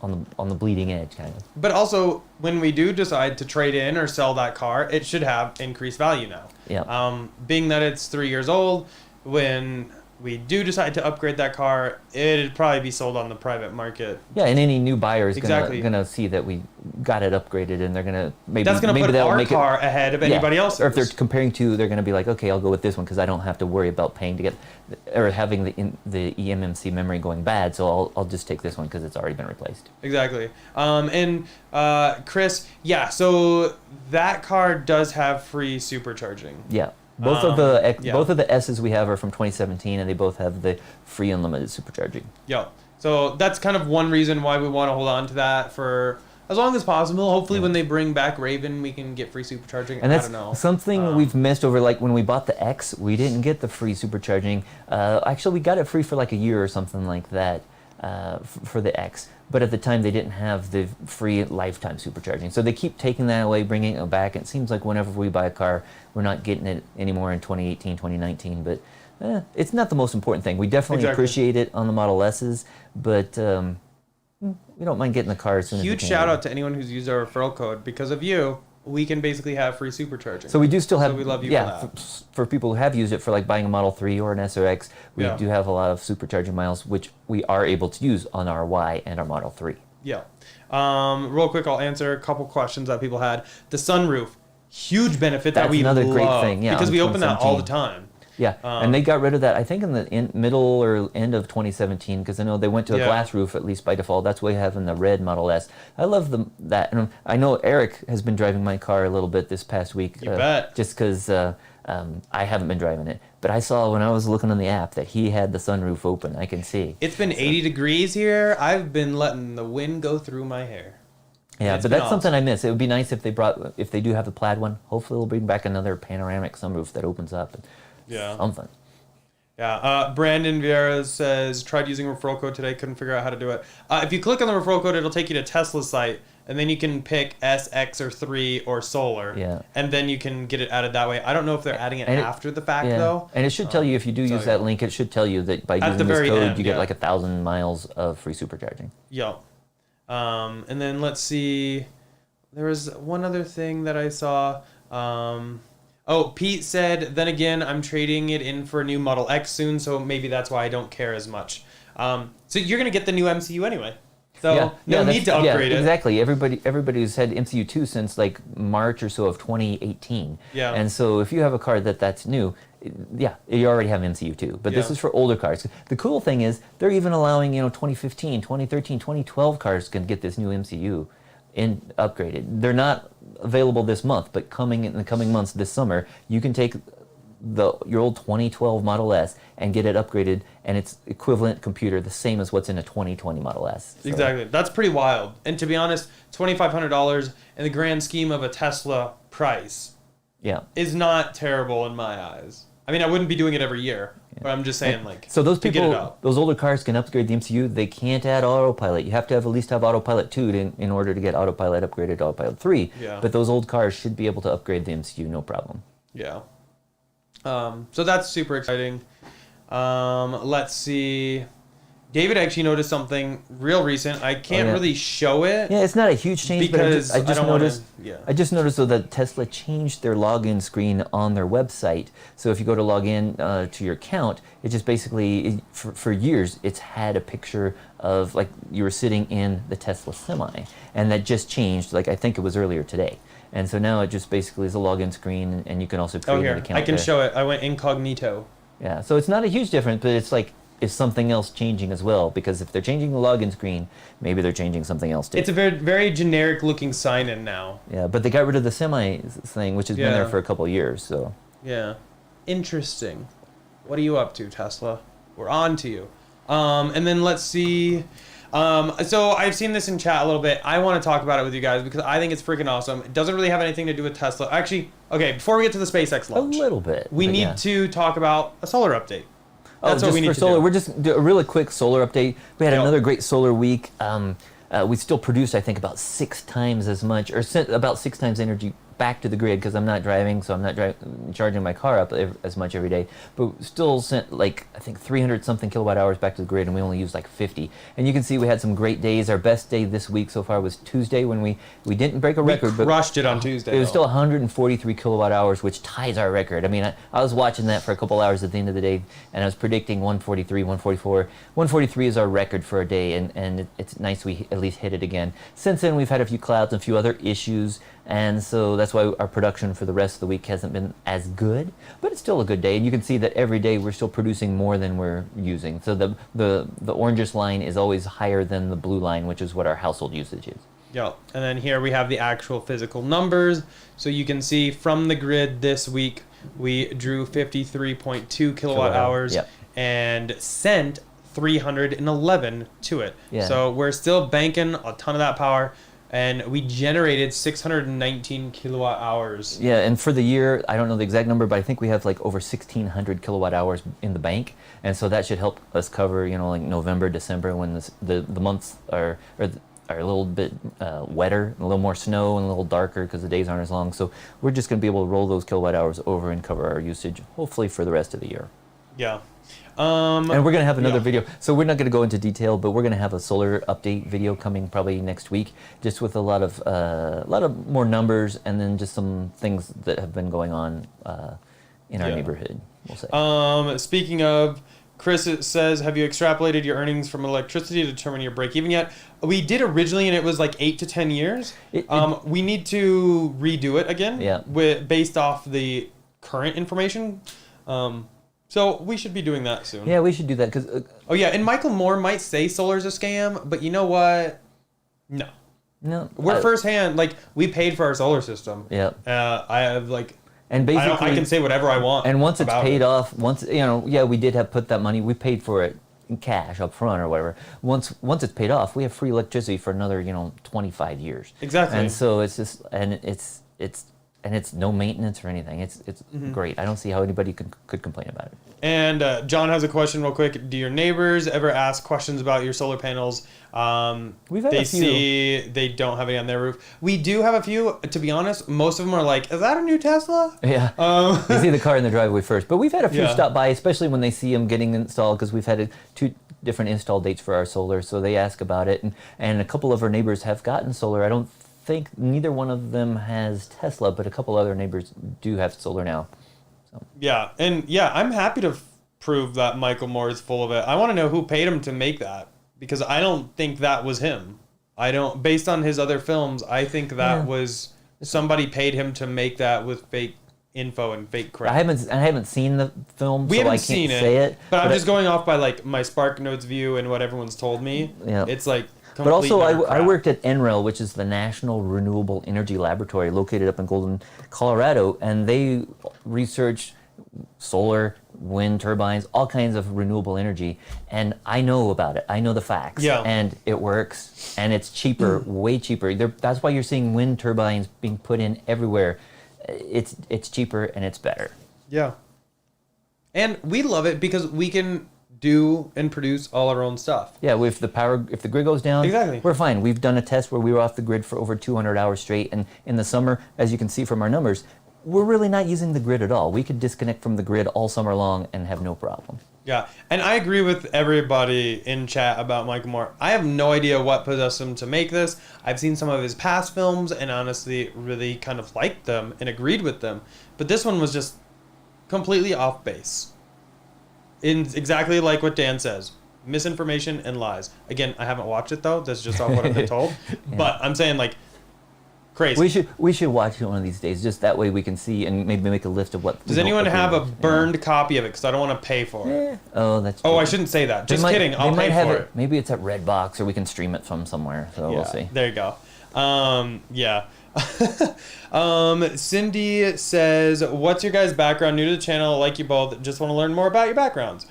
on the bleeding edge, kind of. But also, when we do decide to trade in or sell that car, it should have increased value now. Yeah. Being that it's 3 years old, when we do decide to upgrade that car, it'd probably be sold on the private market. Yeah, and any new buyer is Exactly. gonna see that we got it upgraded, and they're gonna maybe That's gonna put they'll our make car ahead of anybody else's. Or if they're comparing to, they're gonna be like, okay, I'll go with this one because I don't have to worry about paying to get or having the eMMC memory going bad. So I'll just take this one because it's already been replaced. Exactly. And Chris, so that car does have free supercharging. Yeah. Both of the S's we have are from 2017, and they both have the free unlimited supercharging. Yeah. So that's kind of one reason why we want to hold on to that for as long as possible. Hopefully, when they bring back Raven, we can get free supercharging. And that's I don't know. something we've missed over. Like when we bought the X, we didn't get the free supercharging. Actually, we got it free for like a year or something like that for the X. But at the time, they didn't have the free lifetime supercharging. So they keep taking that away, bringing it back. It seems like whenever we buy a car, we're not getting it anymore in 2018, 2019. But it's not the most important thing. We definitely appreciate it on the Model S's, but we don't mind getting the car as soon as we can. Huge shout out to anyone who's used our referral code. Because of you, we can basically have free supercharging. So we do still have, so we love you for that. For people who have used it for like buying a Model 3 or an S or X, we do have a lot of supercharging miles, which we are able to use on our Y and our Model 3. Yeah. Real quick, I'll answer a couple questions that people had. The sunroof, huge benefit that we love. That's another great thing, because we open that all the time. Yeah, and they got rid of that, I think, in the middle or end of 2017, because I know they went to a glass roof, at least by default. That's why we have in the red Model S. I love that. And I know Eric has been driving my car a little bit this past week. You bet. Just because I haven't been driving it. But I saw when I was looking on the app that he had the sunroof open. I can see. It's been 80 degrees here. I've been letting the wind go through my hair. Yeah, but that's something I miss. It would be nice if they do have the plaid one. Hopefully they'll bring back another panoramic sunroof that opens up. Something. Yeah. Brandon Vieira says, tried using referral code today, couldn't figure out how to do it. If you click on the referral code, it'll take you to Tesla's site, and then you can pick S, X, or 3, or solar. Yeah. And then you can get it added that way. I don't know if they're adding it after the fact, though. And it should tell you, if you do use that link, it should tell you that by using this code, you get like 1,000 miles of free supercharging. Yeah. And then let's see. There was one other thing that I saw. Pete said, then again, I'm trading it in for a new Model X soon, so maybe that's why I don't care as much. So you're going to get the new MCU anyway. So no need to upgrade it. Exactly. Everybody's had MCU2 since like March or so of 2018. Yeah. And so if you have a car that's new, yeah, you already have MCU2. But this is for older cars. The cool thing is they're even allowing 2015, 2013, 2012 cars can get this new MCU upgraded. They're not available this month, but coming in the coming months this summer, you can take your old 2012 Model S and get it upgraded, and it's equivalent computer, the same as what's in a 2020 Model S. So. Exactly. That's pretty wild. And to be honest, $2,500 in the grand scheme of a Tesla price is not terrible in my eyes. I mean, I wouldn't be doing it every year, but I'm just saying, like, so those to people, get it up. those older cars can upgrade the MCU. They can't add Autopilot. You have to have at least have Autopilot 2 in order to get Autopilot upgraded to Autopilot 3. Yeah. But those old cars should be able to upgrade the MCU, no problem. Yeah. So that's super exciting. Let's see. David actually noticed something real recent. I can't really show it. Yeah, it's not a huge change, because but I just noticed. wanna, I just noticed though that Tesla changed their login screen on their website. So if you go to log in to your account, it just basically for years it's had a picture of like you were sitting in the Tesla Semi, and that just changed. Like I think it was earlier today. And so now it just basically is a login screen, and you can also create an account. I can show it. I went incognito. Yeah, so it's not a huge difference, but it's like, is something else changing as well? Because if they're changing the login screen, maybe they're changing something else too. It's a very, very generic looking sign-in now. Yeah, but they got rid of the Semi thing, which has been there for a couple of years. So. Yeah, interesting. What are you up to, Tesla? We're on to you. And then let's see. So I've seen this in chat a little bit. I want to talk about it with you guys because I think it's freaking awesome. It doesn't really have anything to do with Tesla. Actually, okay, before we get to the SpaceX launch. A little bit. We need to talk about a solar update. That's what we need for to solar. do. We're just do a really quick solar update. We had another great solar week. We still produced, I think, about 6 times as much, or sent about 6 times energy back to the grid because I'm not driving, so I'm not charging my car up as much every day. But still sent like I think 300 something kilowatt hours back to the grid, and we only used like 50. And you can see we had some great days. Our best day this week so far was Tuesday when we didn't break a record, but crushed it on Tuesday. It was still 143 kilowatt hours, which ties our record. I mean, I was watching that for a couple hours at the end of the day, and I was predicting 143, 144. 143 is our record for a day, and it's nice we at least hit it again. Since then, we've had a few clouds and a few other issues. And so that's why our production for the rest of the week hasn't been as good, but it's still a good day. And you can see that every day we're still producing more than we're using. So the orangish line is always higher than the blue line, which is what our household usage is. Yeah, and then here we have the actual physical numbers. So you can see from the grid this week, we drew 53.2 kilowatt hours and sent 311 to it. Yeah. So we're still banking a ton of that power. And we generated 619 kilowatt hours. Yeah, and for the year, I don't know the exact number, but I think we have like over 1,600 kilowatt hours in the bank. And so that should help us cover, like November, December, when the months are a little bit wetter, a little more snow, and a little darker because the days aren't as long. So we're just going to be able to roll those kilowatt hours over and cover our usage, hopefully for the rest of the year. Yeah. And we're going to have another video. So we're not going to go into detail, but we're going to have a solar update video coming probably next week, just with a lot of more numbers and then just some things that have been going on in our neighborhood, we'll say. Speaking of, Chris says, have you extrapolated your earnings from electricity to determine your break even yet? We did originally, and it was like 8 to 10 years. We need to redo it again based off the current information. So we should be doing that soon. Yeah, we should do that because. And Michael Moore might say solar's a scam, but you know what? No. We're firsthand. Like we paid for our solar system. Yeah. I have And basically, I can say whatever I want. And once it's paid off, we did have put that money. We paid for it in cash up front or whatever. Once it's paid off, we have free electricity for another 25 years. Exactly. And so it's just it's no maintenance or anything. It's great. I don't see how anybody could complain about it. And John has a question real quick. Do your neighbors ever ask questions about your solar panels? We've had a few. See they don't have any on their roof. We do have a few. To be honest, most of them are like, is that a new Tesla? Yeah. They see the car in the driveway first. But we've had a few stop by, especially when they see them getting installed, because we've had 2 different install dates for our solar. So they ask about it. And a couple of our neighbors have gotten solar. I don't think neither one of them has Tesla, but a couple other neighbors do have solar now. So. Yeah, and I'm happy to prove that Michael Moore is full of it. I want to know who paid him to make that. because I don't think that was him. Based on his other films, I think that was somebody paid him to make that with fake info and fake crap. I haven't seen the film, We so I haven't can't seen it, say it. but I'm just going off by like my Spark Notes view and what everyone's told me. Yeah. It's like But also, complete utter I crap. worked at NREL, which is the National Renewable Energy Laboratory located up in Golden, Colorado, and they research solar, wind turbines, all kinds of renewable energy. And I know about it. I know the facts. Yeah. And it works, and it's cheaper, way cheaper. That's why you're seeing wind turbines being put in everywhere. It's cheaper and it's better. Yeah. And we love it because we can do and produce all our own stuff. Yeah, if the grid goes down, Exactly. we're fine. We've done a test where we were off the grid for over 200 hours straight, and in the summer, as you can see from our numbers, we're really not using the grid at all. We could disconnect from the grid all summer long and have no problem. Yeah, and I agree with everybody in chat about Michael Moore. I have no idea what possessed him to make this. I've seen some of his past films and honestly really kind of liked them and agreed with them. But this one was just completely off base. In exactly like what Dan says. Misinformation and lies. Again, I haven't watched it though. That's just off what I've been told. Yeah. But I'm saying like crazy. We should watch it one of these days. Just that way we can see and maybe make a list of what. Does anyone have a burned copy of it? Because I don't want to pay for it. Yeah. Oh, that's. Oh, true. I shouldn't say that. They Just might- kidding. they I'll might pay have for it. Maybe it's at Redbox or we can stream it from somewhere. So we'll see. There you go. Yeah. Cindy says, "What's your guys' background? New to the channel, like you both. Just want to learn more about your backgrounds."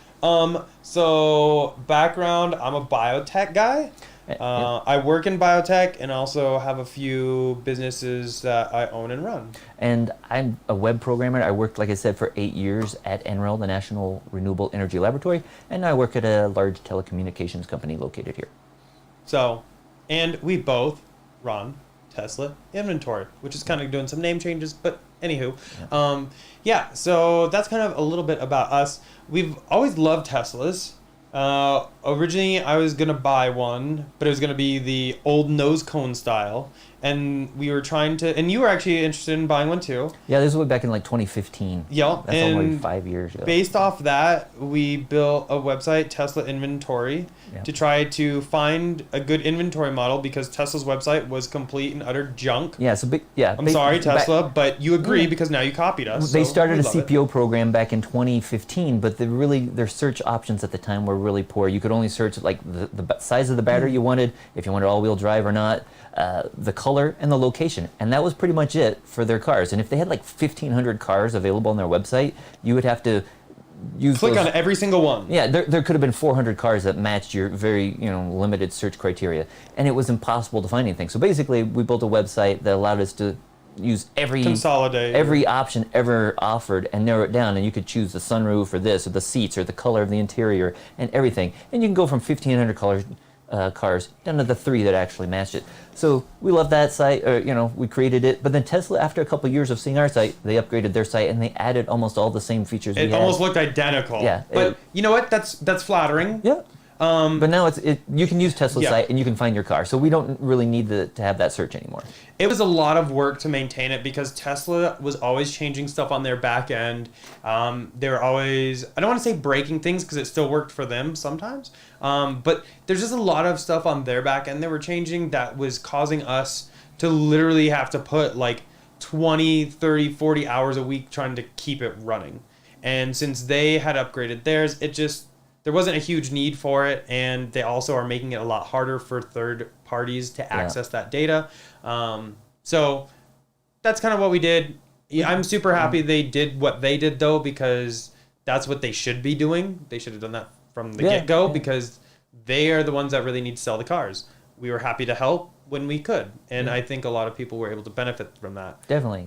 So background, I'm a biotech guy. I work in biotech and also have a few businesses that I own and run. And I'm a web programmer. I worked, like I said, for 8 years at NREL, the National Renewable Energy Laboratory, and I work at a large telecommunications company located here. So, and we both run Tesla inventory, which is kind of doing some name changes, but anywho. So that's kind of a little bit about us. We've always loved Teslas. Originally, I was going to buy one, but it was going to be the old nose cone style. And we were trying to, and you were actually interested in buying one too. Yeah, this was way back in like 2015. Yeah, That's and only 5 years ago. based off that, we built a website, Tesla Inventory, to try to find a good inventory model because Tesla's website was complete and utter junk. Yeah, so I'm sorry, Tesla, but you agree because now you copied us. They so started we a love it. CPO program back in 2015, but their search options at the time were really poor. You could only search like the size of the battery you wanted, if you wanted all-wheel drive or not, the color, and the location. And that was pretty much it for their cars. And if they had like 1,500 cars available on their website, you would have to click on every single one. Yeah, there could have been 400 cars that matched your very limited search criteria, and it was impossible to find anything. So basically, we built a website that allowed us to use Consolidate. every option ever offered and narrow it down, and you could choose the sunroof or this or the seats or the color of the interior and everything, and you can go from 1,500 cars down to the 3 that actually matched it. So we love that site, we created it. But then Tesla, after a couple of years of seeing our site, they upgraded their site and they added almost all the same features we It had. almost looked identical. Yeah, But you know what? That's flattering. Yeah. But now you can use Tesla's site and you can find your car. So we don't really need to have that search anymore. It was a lot of work to maintain it because Tesla was always changing stuff on their back end. They were always, I don't want to say breaking things because it still worked for them sometimes. But there's just a lot of stuff on their back end they were changing that was causing us to literally have to put like 20, 30, 40 hours a week trying to keep it running. And since they had upgraded theirs, there wasn't a huge need for it, and they also are making it a lot harder for third parties to access that data. So that's kind of what we did. Yeah, I'm super happy they did what they did, though, because that's what they should be doing. They should have done that from the get-go because they are the ones that really need to sell the cars. We were happy to help when we could, and I think a lot of people were able to benefit from that. Definitely.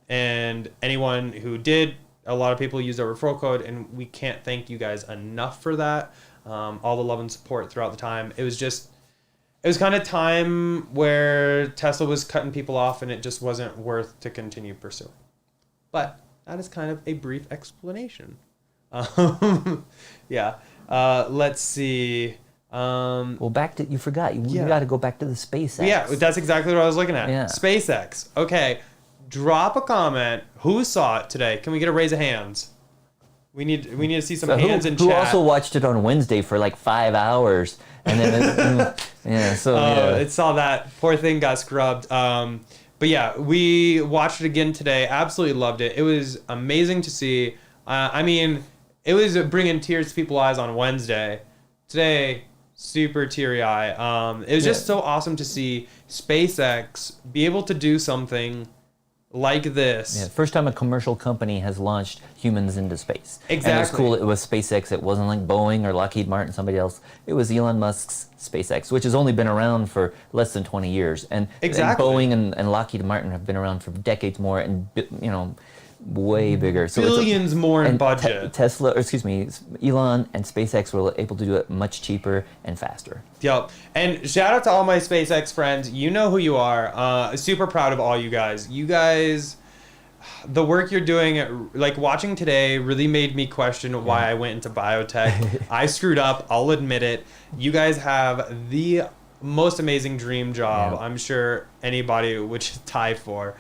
And anyone who did, a lot of people used our referral code, and we can't thank you guys enough for that. All the love and support throughout the time. It was kind of time where Tesla was cutting people off, and it just wasn't worth to continue pursuing. But that is kind of a brief explanation. Let's see. Well, you forgot. You got to go back to the SpaceX. Yeah, that's exactly what I was looking at. Yeah. SpaceX. Okay. Drop a comment. Who saw it today? Can we get a raise of hands? We need to see some hands in who chat. also watched it on Wednesday for like 5 hours And then, yeah, so, yeah. It saw that. Poor thing got scrubbed. But yeah, we watched it again today. Absolutely loved it. It was amazing to see. I mean, it was bringing tears to people's eyes on Wednesday. Today, super teary eye. It was just so awesome to see SpaceX be able to do something like this. Yeah, first time a commercial company has launched humans into space. Exactly. And it was cool. It was SpaceX. It wasn't like Boeing or Lockheed Martin, somebody else. It was Elon Musk's SpaceX, which has only been around for less than 20 years. And Boeing and Lockheed Martin have been around for decades more, and way bigger. So Billions more in budget. Elon and SpaceX were able to do it much cheaper and faster. Yep. And shout out to all my SpaceX friends. You know who you are. Super proud of all you guys. You guys, the work you're doing, like watching today, really made me question why I went into biotech. I screwed up. I'll admit it. You guys have the most amazing dream job. I'm sure anybody would tie for.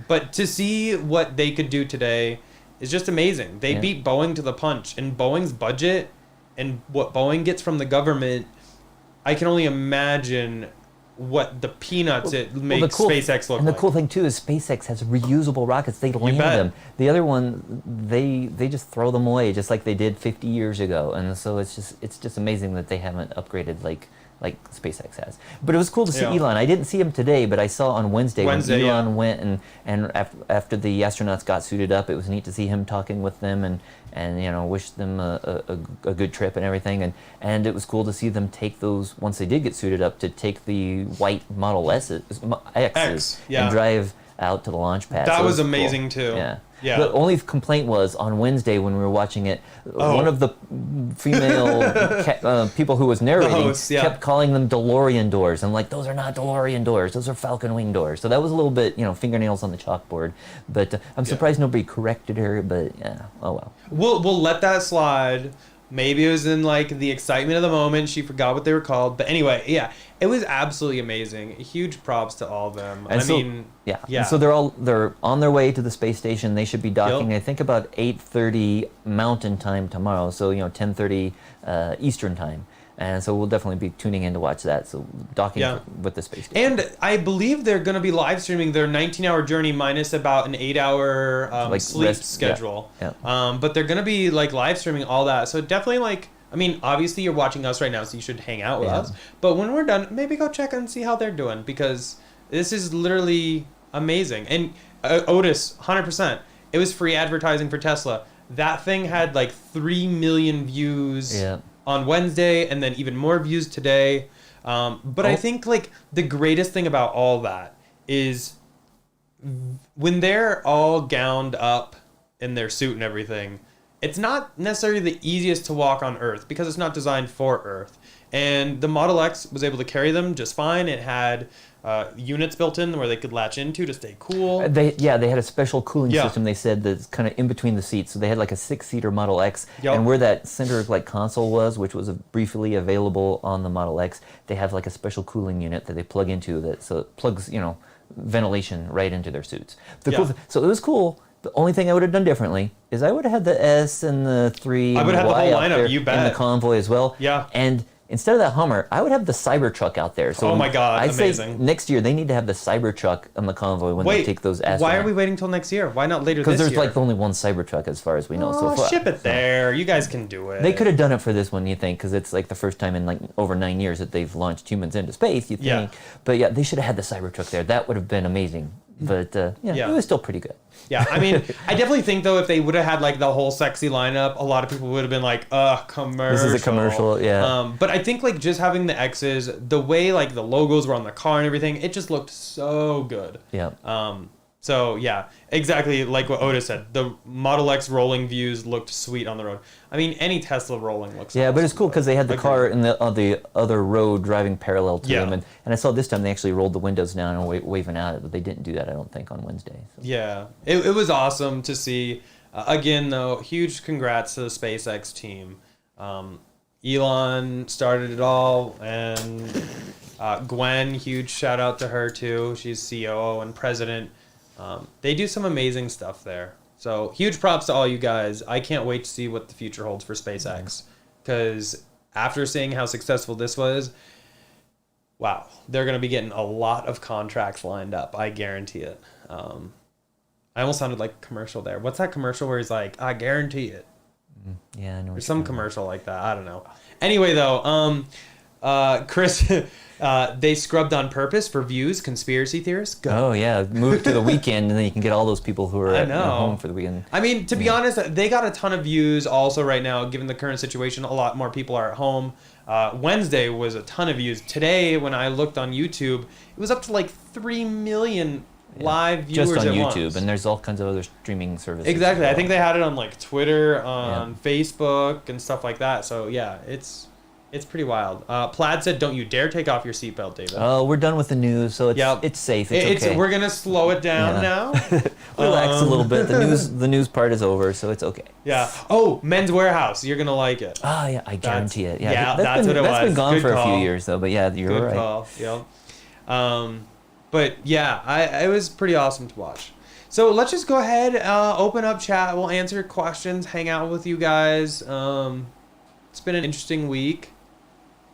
But to see what they could do today is just amazing. They beat Boeing to the punch. And Boeing's budget and what Boeing gets from the government, I can only imagine what the peanuts it makes SpaceX look and like. the cool thing too is SpaceX has reusable rockets. They land them. The other one, they just throw them away, just like they did 50 years ago. And so it's just amazing that they haven't upgraded like SpaceX has. But it was cool to see Elon. I didn't see him today, but I saw on Wednesday when Elon went and after the astronauts got suited up, it was neat to see him talking with them and wish them a good trip and everything. And it was cool to see them take those, once they did get suited up, to take the white Model X's and drive out to the launch pad. That was amazing too. Yeah. The only complaint was on Wednesday when we were watching it, one of the female people who was narrating kept calling them DeLorean doors. I'm like, those are not DeLorean doors. Those are Falcon Wing doors. So that was a little bit, fingernails on the chalkboard. But I'm surprised nobody corrected her. But yeah, oh well. We'll let that slide. Maybe it was in like the excitement of the moment. She forgot what they were called. But anyway, yeah, it was absolutely amazing. Huge props to all of them. And so they're on their way to the space station. They should be docking, I think, about 8:30 Mountain Time tomorrow. So 10:30 Eastern Time. And so we'll definitely be tuning in to watch that. So docking with the space station. And I believe they're going to be live streaming their 19-hour journey minus about an 8-hour sleep schedule. But they're going to be like live streaming all that. So definitely obviously you're watching us right now, so you should hang out with us. But when we're done, maybe go check and see how they're doing, because this is literally amazing. And Otis, 100%. It was free advertising for Tesla. That thing had like 3 million views on Wednesday, and then even more views today. But I think like the greatest thing about all that is when they're all gowned up in their suit and everything, it's not necessarily the easiest to walk on Earth because it's not designed for Earth. And the Model X was able to carry them just fine. It had units built in where they could latch into to stay cool. They had a special cooling system, they said, that's kind of in between the seats. So they had like a 6-seater Model X, and where that center like console was, which was briefly available on the Model X, they have like a special cooling unit that they plug into, so it plugs ventilation right into their suits. So it was cool. The only thing I would have done differently is I would have had the S and the 3 I would have had the whole lineup, you bet. And the Convoy as well. Yeah. And instead of that Hummer, I would have the Cybertruck out there. So oh my God, I'd amazing. say next year they need to have the Cybertruck on the Convoy when they take those astronauts. Why are we waiting till next year? Why not later this year? Because there's like only one Cybertruck as far as we know so far. Ship it there. You guys can do it. They could have done it for this one, you think, because it's like the first time in like over 9 years that they've launched humans into space, you think. Yeah. But yeah, they should have had the Cybertruck there. That would have been amazing. But it was still pretty good. Yeah, I mean, I definitely think though if they would have had like the whole sexy lineup, a lot of people would have been like, commercial. This is a commercial, yeah. But I think like just having the X's, the way like the logos were on the car and everything, it just looked so good. Yeah. So yeah, exactly like what Otis said. The Model X rolling views looked sweet on the road. I mean, any Tesla rolling looks. Yeah, awesome, but it's cool because they had the car in the other road driving parallel to them, and I saw this time they actually rolled the windows down and waving at it, but they didn't do that, I don't think, on Wednesday. So. Yeah, it was awesome to see. Again, though, huge congrats to the SpaceX team. Elon started it all, and Gwen, huge shout out to her too. She's COO and president. They do some amazing stuff there. So huge props to all you guys. I can't wait to see what the future holds for SpaceX, because after seeing how successful this was, wow, they're going to be getting a lot of contracts lined up. I guarantee it. I almost sounded like a commercial there. What's that commercial where he's like, I guarantee it? Yeah, I know. There's some commercial like that. I don't know. Anyway, though, Chris, they scrubbed on purpose for views. Conspiracy theorists. Go. Oh yeah, move to the weekend, and then you can get all those people who are I at know. home for the weekend. I mean, to be honest, they got a ton of views also right now, given the current situation. A lot more people are at home. Wednesday was a ton of views. Today, when I looked on YouTube, it was up to like 3 million live viewers just on at YouTube, once. and there's all kinds of other streaming services. Exactly. I think they had it on like Twitter, on Facebook, and stuff like that. So yeah, it's pretty wild. Plaid said, "Don't you dare take off your seatbelt, David." Oh, we're done with the news, so it's safe. It's okay. We're gonna slow it down now. Relax a little bit. The news part is over, so it's okay. Yeah. Oh, Men's Warehouse. You're gonna like it. Oh yeah, I guarantee it. Yeah, that's what it was. That's been gone Good for call. a few years though, but yeah, you're Good right. call. Yep. But yeah, it was pretty awesome to watch. So let's just go ahead, open up chat. We'll answer questions, hang out with you guys. It's been an interesting week.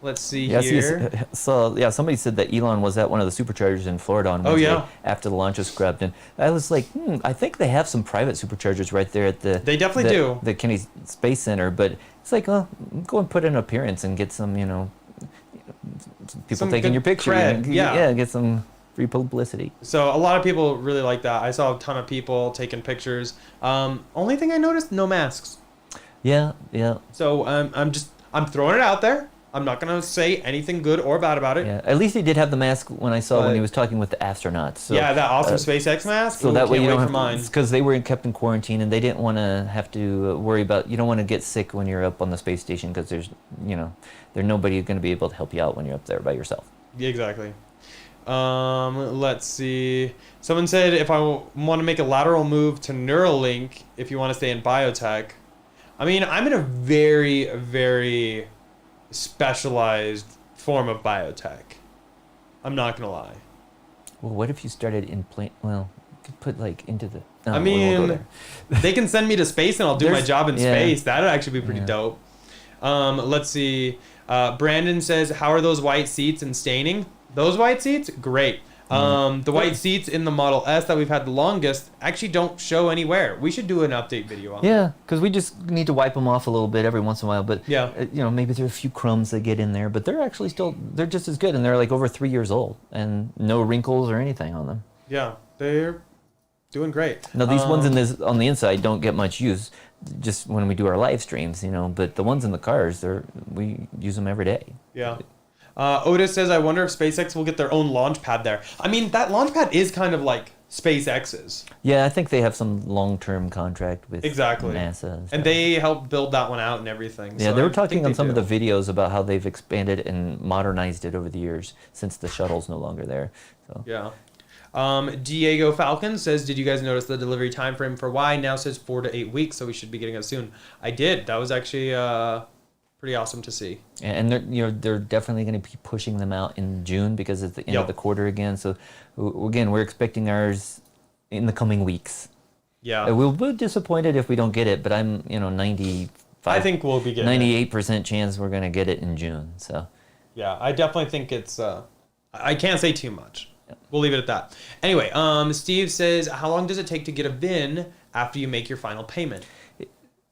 Let's see here. So somebody said that Elon was at one of the Superchargers in Florida on Wednesday after the launch was scrubbed, and I was like, I think they have some private Superchargers right there at the. They definitely do. The Kennedy Space Center, but it's like, go and put in an appearance and get some, people Some taking good your picture. cred, yeah. Get some free publicity. So a lot of people really like that. I saw a ton of people taking pictures. Only thing I noticed, no masks. Yeah. So I'm throwing it out there. I'm not gonna say anything good or bad about it. Yeah, at least he did have the mask when I saw when he was talking with the astronauts. So, yeah, that awesome SpaceX mask. So that way you don't have mine. because they were kept in quarantine and they didn't want to have to worry about. You don't want to get sick when you're up on the space station because there's nobody going to be able to help you out when you're up there by yourself. Yeah, exactly. Let's see. Someone said if I want to make a lateral move to Neuralink, if you want to stay in biotech. I mean, I'm in a very, very specialized form of biotech. I'm not gonna lie. Well, what if you started in plane? Well, you could put like into the. I mean, they can send me to space and I'll do my job in space. That'd actually be pretty dope. Let's see. Brandon says, "How are those white seats and staining?" Those white seats, great. The white seats in the Model S that we've had the longest actually don't show anywhere. We should do an update video on that. Yeah, because we just need to wipe them off a little bit every once in a while. But maybe there's a few crumbs that get in there, but they're actually they're just as good, and they're like over 3 years old, and no wrinkles or anything on them. Yeah, they're doing great. Now these ones on the inside don't get much use, just when we do our live streams, But the ones in the cars, we use them every day. Yeah. Otis says, I wonder if SpaceX will get their own launch pad there. I mean, that launch pad is kind of like SpaceX's. Yeah, I think they have some long-term contract with NASA. And they helped build that one out and everything. Yeah, they were talking on some of the videos about how they've expanded and modernized it over the years since the shuttle's no longer there. So. Yeah. Diego Falcon says, did you guys notice the delivery time frame for Y now says 4 to 8 weeks, so we should be getting it soon? I did. That was actually pretty awesome to see. And they're definitely going to be pushing them out in June because it's the end of the quarter again. So again, we're expecting ours in the coming weeks. Yeah. We'll be disappointed if we don't get it, but I'm 95. I think we'll be getting 98% chance we're going to get it in June. So. Yeah, I definitely think it's. I can't say too much. We'll leave it at that. Anyway, Steve says, how long does it take to get a VIN after you make your final payment?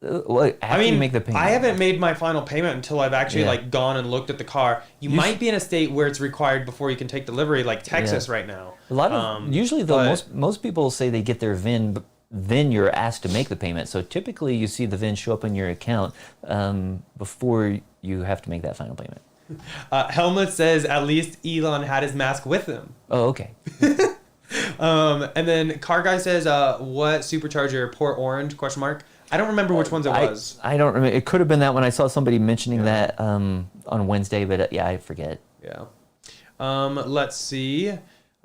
You make the payment. I haven't made my final payment until I've actually gone and looked at the car. You might be in a state where it's required before you can take delivery, like Texas right now. A lot of usually though, most people say they get their VIN, but then you're asked to make the payment. So typically, you see the VIN show up in your account before you have to make that final payment. Helmut says at least Elon had his mask with him. Oh, okay. And then Car Guy says, "What Supercharger? Port Orange? ? I don't remember which ones it was. I don't remember. It could have been that one. I saw somebody mentioning that on Wednesday, but I forget. Yeah. Let's see.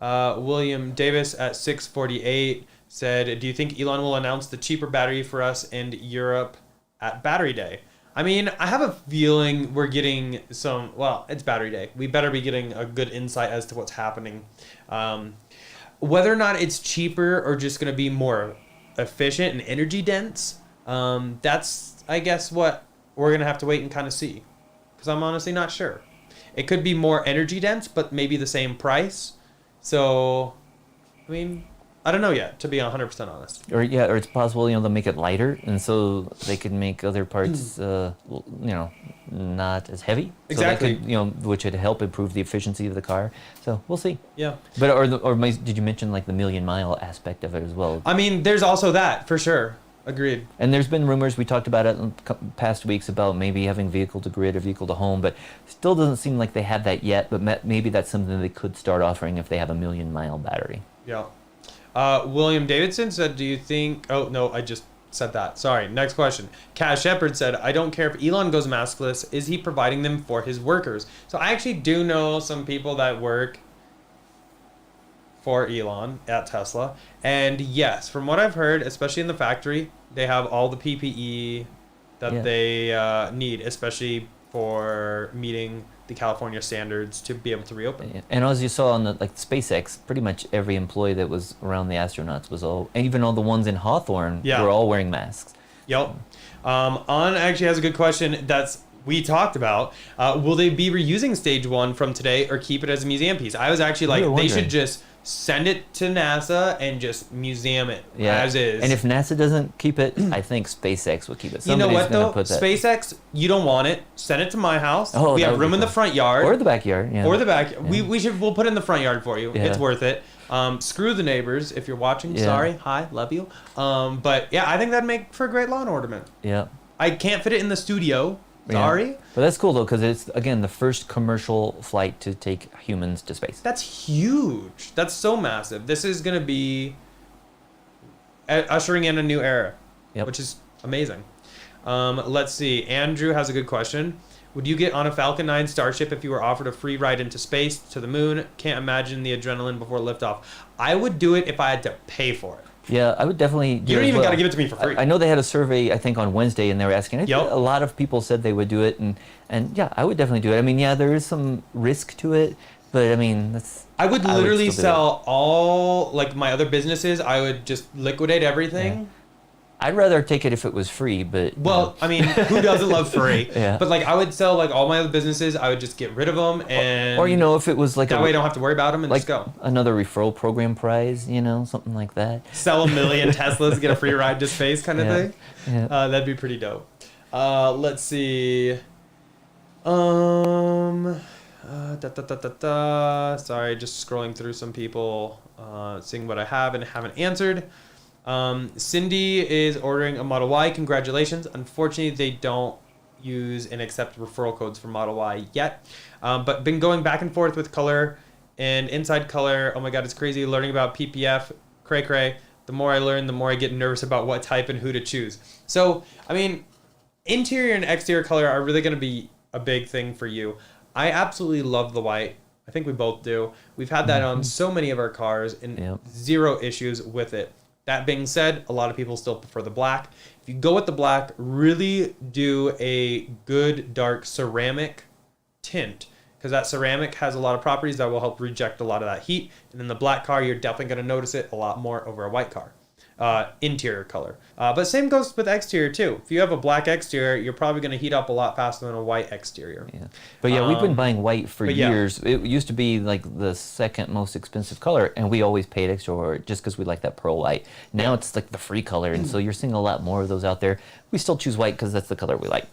William Davis at 648 said, do you think Elon will announce the cheaper battery for us in Europe at Battery Day? I mean, I have a feeling we're getting it's Battery Day. We better be getting a good insight as to what's happening. Whether or not it's cheaper or just going to be more efficient and energy dense, that's, I guess, what we're going to have to wait and kind of see. because I'm honestly not sure. It could be more energy dense, but maybe the same price. So, I mean, I don't know yet, to be 100% honest. Or it's possible, they'll make it lighter, and so they could make other parts, not as heavy. Exactly. So that could, which would help improve the efficiency of the car. So we'll see. Yeah. But did you mention like the million-mile aspect of it as well? I mean, there's also that for sure. Agreed. And there's been rumors, we talked about it in past weeks, about maybe having vehicle to grid or vehicle to home, but still doesn't seem like they have that yet. But maybe that's something they could start offering if they have a million-mile battery. Yeah. William Davidson said, do you think... Oh, no, I just said that. Sorry. Next question. Cash Shepard said, I don't care if Elon goes maskless. Is he providing them for his workers? So I actually do know some people that work for Elon at Tesla. And yes, from what I've heard, especially in the factory, they have all the PPE that they need, especially for meeting the California standards to be able to reopen. Yeah. And as you saw on the SpaceX, pretty much every employee that was around the astronauts was and even all the ones in Hawthorne were all wearing masks. Yep. On actually has a good question we talked about. Will they be reusing stage 1 from today or keep it as a museum piece? I was actually like, they should just send it to NASA and just museum it as is. And if NASA doesn't keep it, I think SpaceX will keep it. You know what though? SpaceX, you don't want it. Send it to my house. We have room in the front yard. Or the backyard. Yeah. Or the back. Yeah. We'll put it in the front yard for you. Yeah. It's worth it. Screw the neighbors if you're watching. Yeah. Sorry. Hi. Love you. But yeah, I think that'd make for a great lawn ornament. Yeah. I can't fit it in the studio. Sorry. Yeah. But that's cool though, because it's again the first commercial flight to take humans to space. That's huge. That's so massive. This is gonna be ushering in a new era, which is amazing. Let's see. Andrew has a good question. Would you get on a Falcon 9 Starship if you were offered a free ride into space to the moon? Can't imagine the adrenaline before liftoff. I would do it if I had to pay for it. Yeah, I would definitely do it. You don't even got to give it to me for free. I know they had a survey, I think, on Wednesday, and they were asking. A lot of people said they would do it, and yeah, I would definitely do it. I mean, yeah, there is some risk to it, but I mean, I would literally sell all, like, my other businesses. I would just liquidate everything. Yeah. I'd rather take it if it was free, but... Well, I mean, who doesn't love free? Yeah. But, like, I would sell, like, all my other businesses. I would just get rid of them, and... Or, if it was, like... That way I don't have to worry about them and just go. Another referral program prize, something like that. Sell 1 million Teslas, get a free ride to space kind of thing. Yeah. That'd be pretty dope. Let's see. Sorry, just scrolling through some people, seeing what I have and haven't answered. Cindy is ordering a Model Y. Congratulations. Unfortunately, they don't use and accept referral codes for Model Y yet. But been going back and forth with color and inside color. Oh my God, it's crazy learning about PPF. Cray cray. The more I learn, the more I get nervous about what type and who to choose. So, I mean, interior and exterior color are really going to be a big thing for you. I absolutely love the white. I think we both do. We've had that on so many of our cars and zero issues with it. That being said, a lot of people still prefer the black. If you go with the black, really do a good dark ceramic tint, because that ceramic has a lot of properties that will help reject a lot of that heat. And in the black car, you're definitely going to notice it a lot more over a white car. Interior color. But same goes with exterior too. If you have a black exterior, you're probably going to heat up a lot faster than a white exterior. Yeah. But yeah, we've been buying white for years. It used to be like the second most expensive color, and we always paid extra for it just because we like that pearl white. Now it's like the free color, and so you're seeing a lot more of those out there. We still choose white because that's the color we like.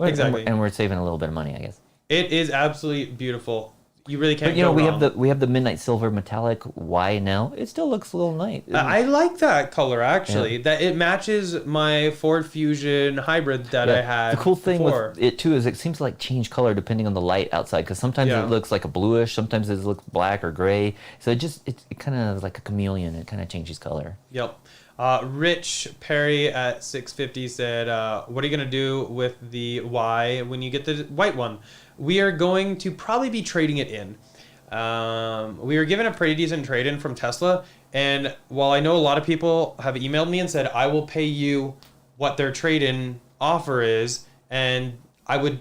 Exactly. And we're saving a little bit of money, I guess. It is absolutely beautiful. You really can't. But go wrong. we have the midnight silver metallic Y now. It still looks a little nice. I like that color actually. Yeah. That it matches my Ford Fusion hybrid that I had. The cool thing before. with it too is it seems to like change color depending on the light outside. Because sometimes it looks like a bluish, sometimes it looks black or gray. So it kind of like a chameleon. It kind of changes color. Yep. Rich Perry at 650 said, "What are you gonna do with the Y when you get the white one?" We are going to probably be trading it in. We were given a pretty decent trade-in from Tesla, and while I know a lot of people have emailed me and said, I will pay you what their trade-in offer is, and I would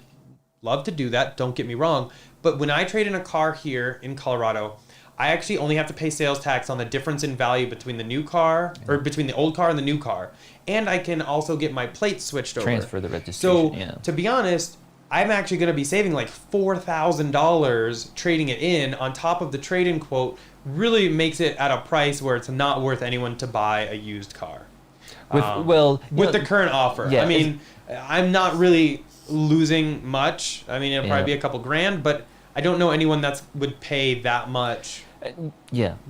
love to do that, don't get me wrong, but when I trade in a car here in Colorado, I actually only have to pay sales tax on the difference in value between the new car, or between the old car and the new car, and I can also get my plates switched over. Transfer the registration, So, to be honest, I'm actually going to be saving like $4,000 trading it in on top of the trade-in quote. Really makes it at a price where it's not worth anyone to buy a used car. With the current offer. Yeah, I mean, I'm not really losing much. I mean, it'll probably be a couple grand, but I don't know anyone that would pay that much.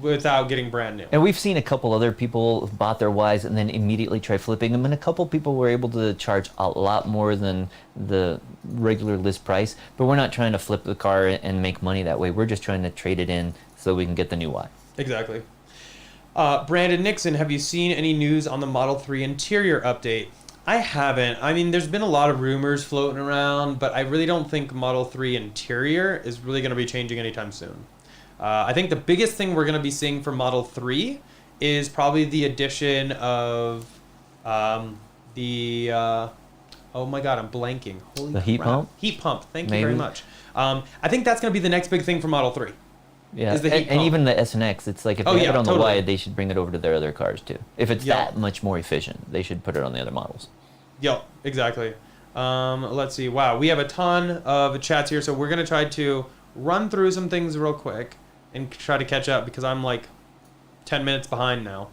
Without getting brand new. And we've seen a couple other people who bought their Ys and then immediately tried flipping them, and a couple people were able to charge a lot more than the regular list price. But we're not trying to flip the car and make money that way. We're just trying to trade it in so we can get the new Y. Exactly. Brandon Nixon, have you seen any news on the Model 3 interior update? I haven't. I mean, there's been a lot of rumors floating around, but I really don't think Model 3 interior is really going to be changing anytime soon. I think the biggest thing we're going to be seeing for Model 3 is probably the addition of oh my god, I'm blanking. Holy the heat crap. pump? Heat pump, thank you very much. I think that's going to be the next big thing for Model 3. Yeah, is the heat and pump. even the S and X, it's like if they have it on totally. the Y, they should bring it over to their other cars too. If it's that much more efficient, they should put it on the other models. Yep, exactly. Let's see. Wow, we have a ton of chats here, so we're going to try to run through some things real quick and try to catch up because I'm like 10 minutes behind now.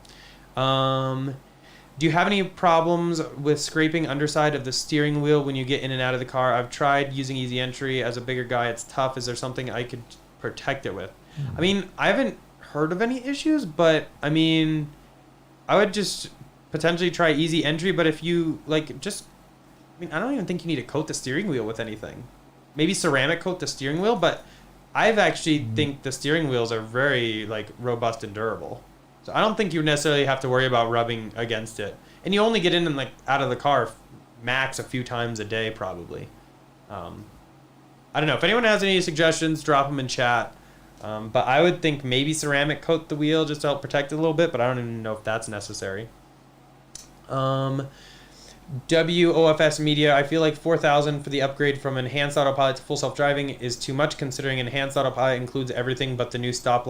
Do you have any problems with scraping underside of the steering wheel when you get in and out of the car? I've tried using easy entry. As a bigger guy, it's tough. Is there something I could protect it with? I mean, I haven't heard of any issues, but I mean, I would just potentially try easy entry, but if you like just, I mean, I don't even think you need to coat the steering wheel with anything. Maybe ceramic coat the steering wheel, but I've actually think the steering wheels are very like robust and durable. So I don't think you necessarily have to worry about rubbing against it. And you only get in and like out of the car max a few times a day probably. I don't know. If anyone has any suggestions, drop them in chat. But I would think maybe ceramic coat the wheel just to help protect it a little bit, but I don't even know if that's necessary. WOFS Media, I feel like $4,000 for the upgrade from enhanced autopilot to full self-driving is too much considering enhanced autopilot includes everything but the new stop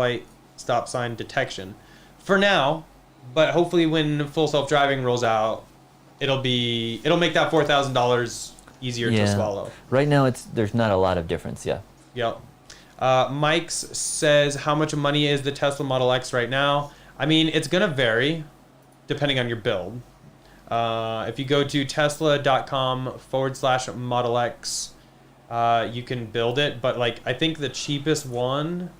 sign detection. For now, but hopefully when full self-driving rolls out, it'll make that $4,000 easier to swallow. Right now there's not a lot of difference, Yep. Mike's says, how much money is the Tesla Model X right now? I mean, it's going to vary depending on your build. If you go to tesla.com/Model X, you can build it. But like, I think the cheapest one,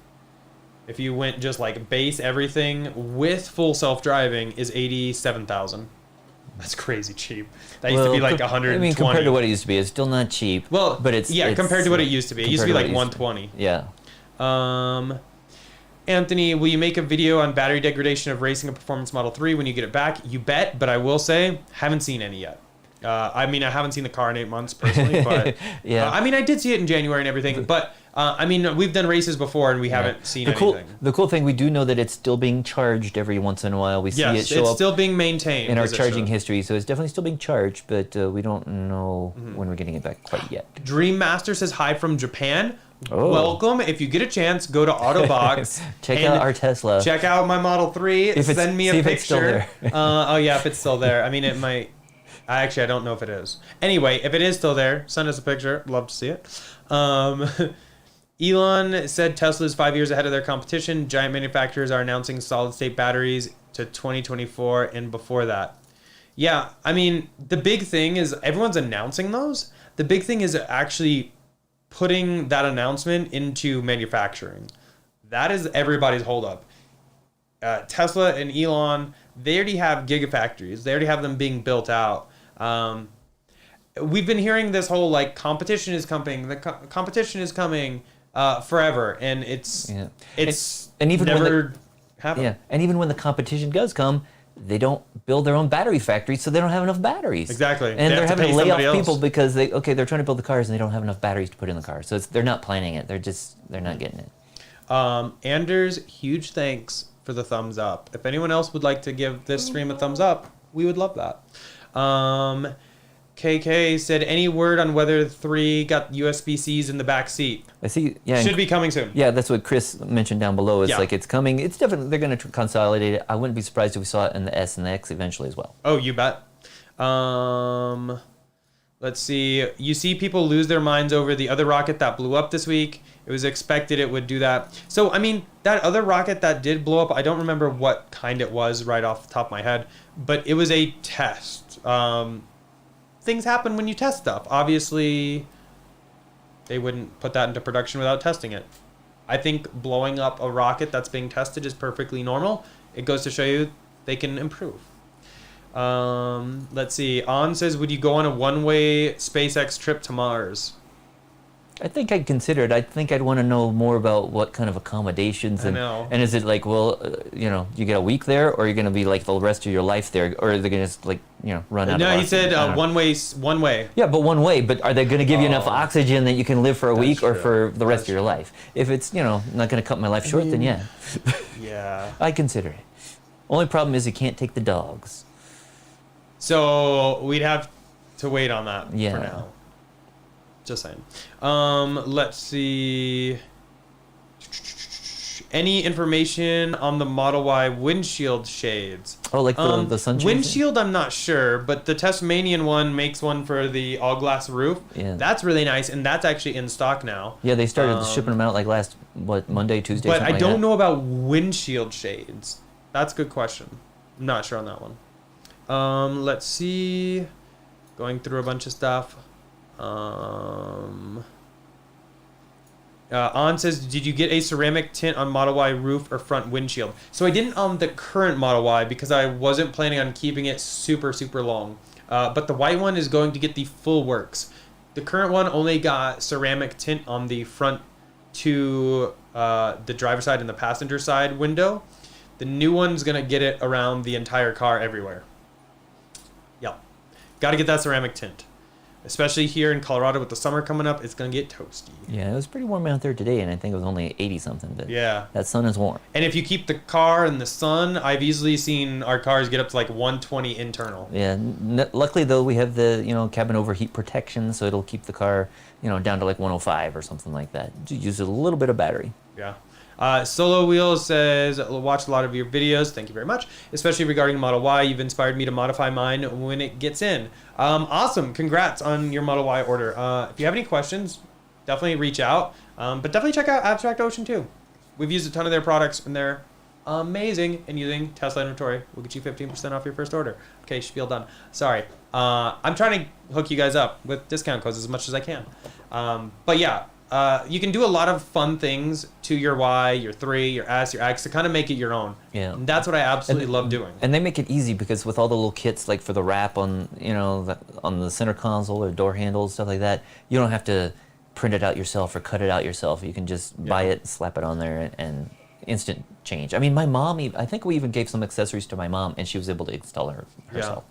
if you went just like base everything with full self-driving, is $87,000. That's crazy cheap. That used to be like 120. I mean, compared to what it used to be, it's still not cheap. Well, but it's compared to what it used to be. It used to be like 120. Yeah. Anthony, will you make a video on battery degradation of racing a performance Model 3 when you get it back? You bet, but I will say, haven't seen any yet. I mean, I haven't seen the car in 8 months personally, but I mean, I did see it in January and everything, but I mean, we've done races before and we haven't seen anything. The cool thing, we do know that it's still being charged every once in a while. We see it show it's up still being maintained in our charging history, so it's definitely still being charged, but we don't know when we're getting it back quite yet. Dream Master says hi from Japan. Oh. Welcome. If you get a chance, go to Autobox. Check out our Tesla. Check out my Model 3. Send me a picture. If it's still there. Oh, yeah, if it's still there. I mean, it might. I don't know if it is. Anyway, if it is still there, send us a picture. Love to see it. Elon said Tesla is 5 years ahead of their competition. Giant manufacturers are announcing solid-state batteries to 2024 and before that. Yeah, I mean, the big thing is everyone's announcing those. The big thing is actually putting that announcement into manufacturing. That is everybody's holdup. Tesla and Elon, they already have gigafactories. They already have them being built out. We've been hearing this whole like competition is coming. The competition is coming forever, and it's and even never happened. Yeah, and even when the competition does come, they don't build their own battery factories, so they don't have enough batteries. Exactly. And they're having to lay off people because they're trying to build the cars and they don't have enough batteries to put in the cars. So they're not planning it. They're not getting it. Anders, huge thanks for the thumbs up. If anyone else would like to give this stream a thumbs up, we would love that. KK said, any word on whether 3 got USB-Cs in the back seat? I see. Yeah, should be coming soon. Yeah, that's what Chris mentioned down below. It's like it's coming. It's definitely, they're going to consolidate it. I wouldn't be surprised if we saw it in the S and the X eventually as well. Oh, you bet. Let's see. You see people lose their minds over the other rocket that blew up this week. It was expected it would do that. So, I mean, that other rocket that did blow up, I don't remember what kind it was right off the top of my head, but it was a test. Things happen when you test stuff. Obviously, they wouldn't put that into production without testing it. I think blowing up a rocket that's being tested is perfectly normal. It goes to show you they can improve. Let's see. On says, would you go on a one-way SpaceX trip to Mars? I think I'd consider it. I think I'd want to know more about what kind of accommodations. And, I know. And is it like, well, you get a week there, or are you going to be like the rest of your life there, or are they going to just like, run out? No, of he said one way. Yeah, but one way. But are they going to give you enough oxygen that you can live for a week or for the rest of your life? If it's, not going to cut my life short, then yeah. Yeah. I consider it. Only problem is you can't take the dogs. So we'd have to wait on that for Yeah. now. Just saying. Let's see. Any information on the Model Y windshield shades? Oh, like the sunshade? Windshield, I'm not sure, but the Tasmanian one makes one for the all-glass roof. Yeah. That's really nice, and that's actually in stock now. Yeah, they started shipping them out like last, Monday, Tuesday, But something I don't like know about windshield shades. That's a good question. I'm not sure on that one. Let's see. Going through a bunch of stuff. On says, did you get a ceramic tint on Model Y roof or front windshield? So I didn't on the current Model Y because I wasn't planning on keeping it super, super long. But the white one is going to get the full works. The current one only got ceramic tint on the front to the driver's side and the passenger side window. The new one's going to get it around the entire car everywhere. Yep. Got to get that ceramic tint. Especially here in Colorado with the summer coming up, it's going to get toasty. Yeah, it was pretty warm out there today, and I think it was only 80-something. But yeah. That sun is warm. And if you keep the car in the sun, I've easily seen our cars get up to like 120 internal. Yeah. Luckily, though, we have the cabin overheat protection, so it'll keep the car down to like 105 or something like that. Just use a little bit of battery. Yeah. Solo Wheel says, watch a lot of your videos. Thank you very much. Especially regarding Model Y. You've inspired me to modify mine when it gets in. Awesome. Congrats on your Model Y order. If you have any questions, definitely reach out. But definitely check out Abstract Ocean too. We've used a ton of their products and they're amazing. And using Tesla inventory will get you 15% off your first order. Okay, spiel done. Sorry. I'm trying to hook you guys up with discount codes as much as I can. But yeah. You can do a lot of fun things to your Y, your 3, your S, your X to kind of make it your own. Yeah. And that's what I absolutely love doing. And they make it easy because with all the little kits, like for the wrap on, on the center console or door handles, stuff like that, you don't have to print it out yourself or cut it out yourself. You can just buy it, slap it on there, and instant change. I mean, my mom, I think we even gave some accessories to my mom, and she was able to install her herself.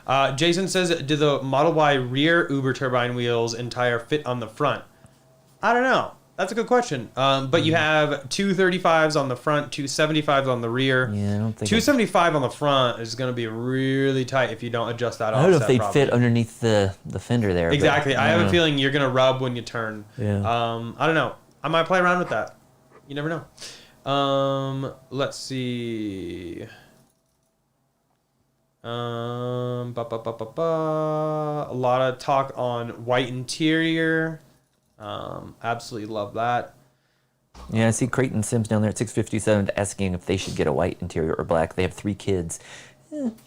Yeah. Jason says, do the Model Y rear Uber turbine wheels and tire fit on the front? I don't know. That's a good question. But you have 235s on the front, 275s on the rear. Yeah, I don't think 275 on the front is going to be really tight if you don't adjust that offset. I don't know if they'd properly. fit underneath the fender there. Exactly. But, I have a feeling you're going to rub when you turn. Yeah. I don't know. I might play around with that. You never know. Let's see. A lot of talk on white interior. Absolutely love that. Yeah, I see Creighton Sims down there at 657 asking if they should get a white interior or black. They have 3 kids.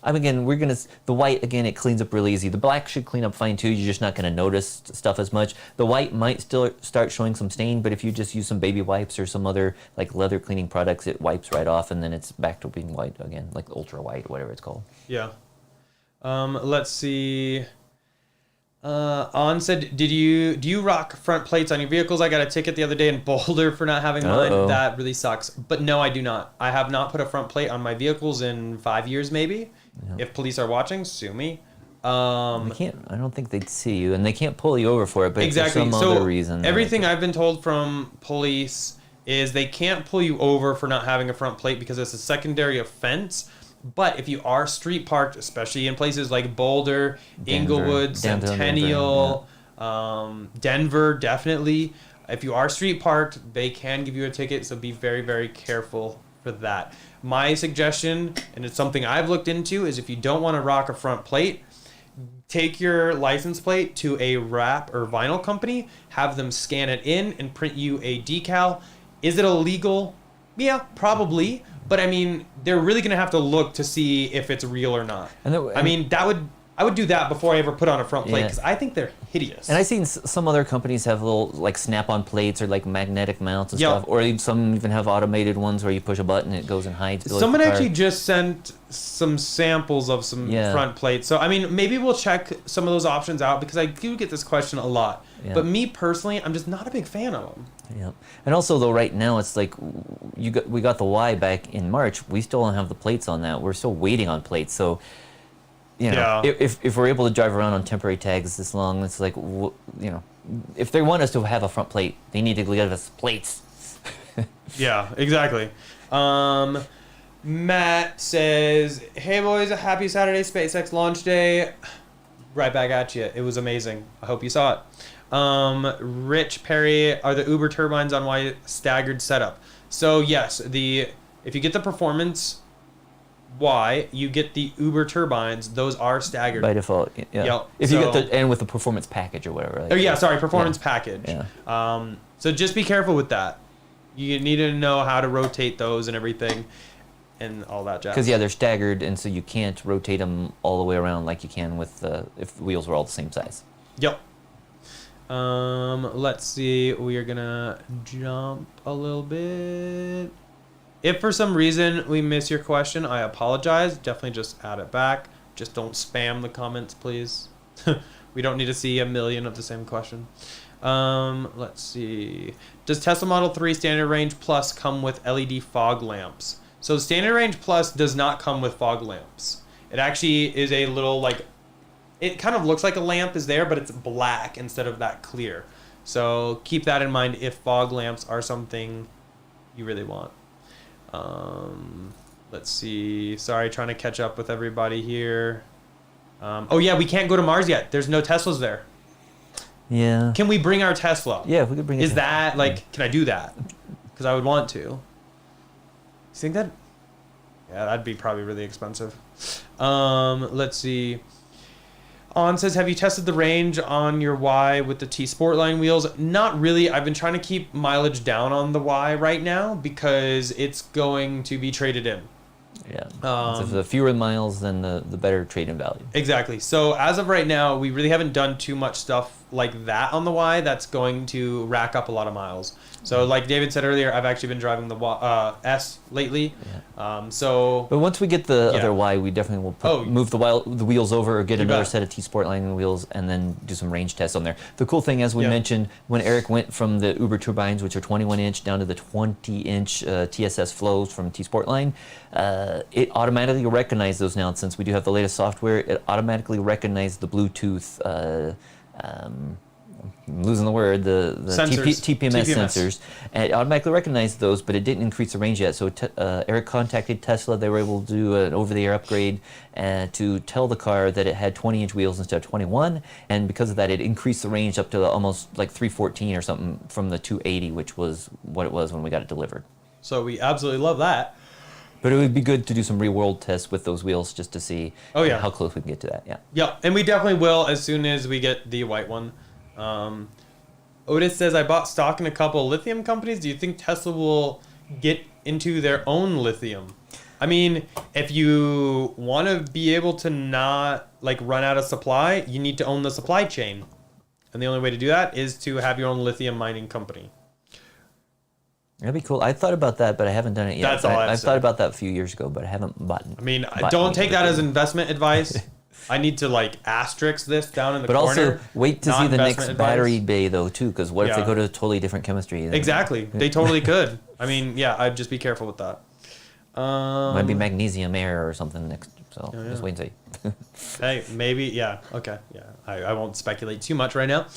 Again, the white, again, it cleans up really easy. The black should clean up fine too. You're just not going to notice stuff as much. The white might still start showing some stain, but if you just use some baby wipes or some other like leather cleaning products, it wipes right off and then it's back to being white again, like ultra white, whatever it's called. Yeah. Let's see. On said, do you rock front plates on your vehicles? I got a ticket the other day in Boulder for not having mine. Uh-oh. That really sucks. But no, I do not. I have not put a front plate on my vehicles in 5 years, maybe. Yeah. If police are watching, sue me. I don't think they'd see you, and they can't pull you over for it. But exactly. For some other reason, everything I've been told from police is they can't pull you over for not having a front plate because it's a secondary offense. But if you are street parked, especially in places like Boulder, Inglewood, Centennial, Denver, definitely. If you are street parked, they can give you a ticket. So be very, very careful for that. My suggestion, and it's something I've looked into, is if you don't want to rock a front plate, take your license plate to a wrap or vinyl company, have them scan it in and print you a decal. Is it illegal? Yeah, probably. But I mean, they're really going to have to look to see if it's real or not. I mean, I would do that before I ever put on a front plate because I think they're hideous. And I've seen some other companies have little like snap-on plates or like magnetic mounts and stuff, or some even have automated ones where you push a button and it goes and hides. Someone actually just sent some samples of some front plates. So I mean, maybe we'll check some of those options out because I do get this question a lot. Yeah. But me personally, I'm just not a big fan of them. Yeah, and also though, right now it's like we got the Y back in March. We still don't have the plates on that. We're still waiting on plates. So, you know, if we're able to drive around on temporary tags this long, it's like, you know, if they want us to have a front plate, they need to give us plates. Yeah, exactly. Matt says, "Hey boys, a happy Saturday, SpaceX launch day." Right back at you. It was amazing. I hope you saw it. Rich Perry, are the Uber turbines on Y staggered setup? So yes, if you get the performance Y, you get the Uber turbines. Those are staggered by default. Yeah. Yep. If you get and with the performance package or whatever. Like, oh yeah, sorry, performance package. Yeah. So just be careful with that. You need to know how to rotate those and everything, and all that jazz. Because they're staggered, and so you can't rotate them all the way around like you can with if the wheels were all the same size. Yep. Let's see. We are gonna jump a little bit. If for some reason we miss your question, I apologize. Definitely just add it back. Just don't spam the comments, please. We don't need to see a million of the same question. Let's see. Does Tesla Model 3 Standard Range Plus come with LED fog lamps? So Standard Range Plus does not come with fog lamps. It actually is a little like, it kind of looks like a lamp is there, but it's black instead of that clear. So keep that in mind if fog lamps are something you really want. Let's see. Sorry, trying to catch up with everybody here. Oh yeah, we can't go to Mars yet. There's no Teslas there. Yeah. Can we bring our Tesla? Yeah, if we could bring it. Is that like, can I do that? Because I would want to. You think that? Yeah, that'd be probably really expensive. Let's see. On says, have you tested the range on your Y with the T Sportline wheels? Not really. I've been trying to keep mileage down on the Y right now because it's going to be traded in. Yeah. So the fewer miles, then the better trade-in value. Exactly. So as of right now, we really haven't done too much stuff like that on the Y that's going to rack up a lot of miles. So like David said earlier, I've actually been driving the S lately. Yeah. But once we get the other Y, we definitely will move the wheels over or get another set of T Sportline wheels and then do some range tests on there. The cool thing, as we mentioned, when Eric went from the Uber turbines, which are 21-inch, down to the 20-inch TSS flows from T Sportline, it automatically recognized those now. Since we do have the latest software, it automatically recognized the Bluetooth. I'm losing the word, the TPMS sensors, and it automatically recognized those, but it didn't increase the range yet. So Eric contacted Tesla. They were able to do an over-the-air upgrade to tell the car that it had 20-inch wheels instead of 21, and because of that, it increased the range up to almost like 314 or something from the 280, which was what it was when we got it delivered. So we absolutely love that. But it would be good to do some real-world tests with those wheels just to see how close we can get to that. Yeah. Yeah, and we definitely will as soon as we get the white one. Otis says, I bought stock in a couple of lithium companies. Do you think Tesla will get into their own lithium? I mean, if you want to be able to not like run out of supply, you need to own the supply chain. And the only way to do that is to have your own lithium mining company. That'd be cool. I thought about that, but I haven't done it yet. That's all I thought about that a few years ago, but I haven't bought it. I mean, don't take that as investment advice. I need to like asterisk this down in the corner. But also wait to see the next battery bay though too, because what if they go to a totally different chemistry? Exactly, they totally could. I mean, yeah, I'd just be careful with that. Might be magnesium air or something next. So just wait and see. Hey, maybe, yeah, okay, yeah. I won't speculate too much right now.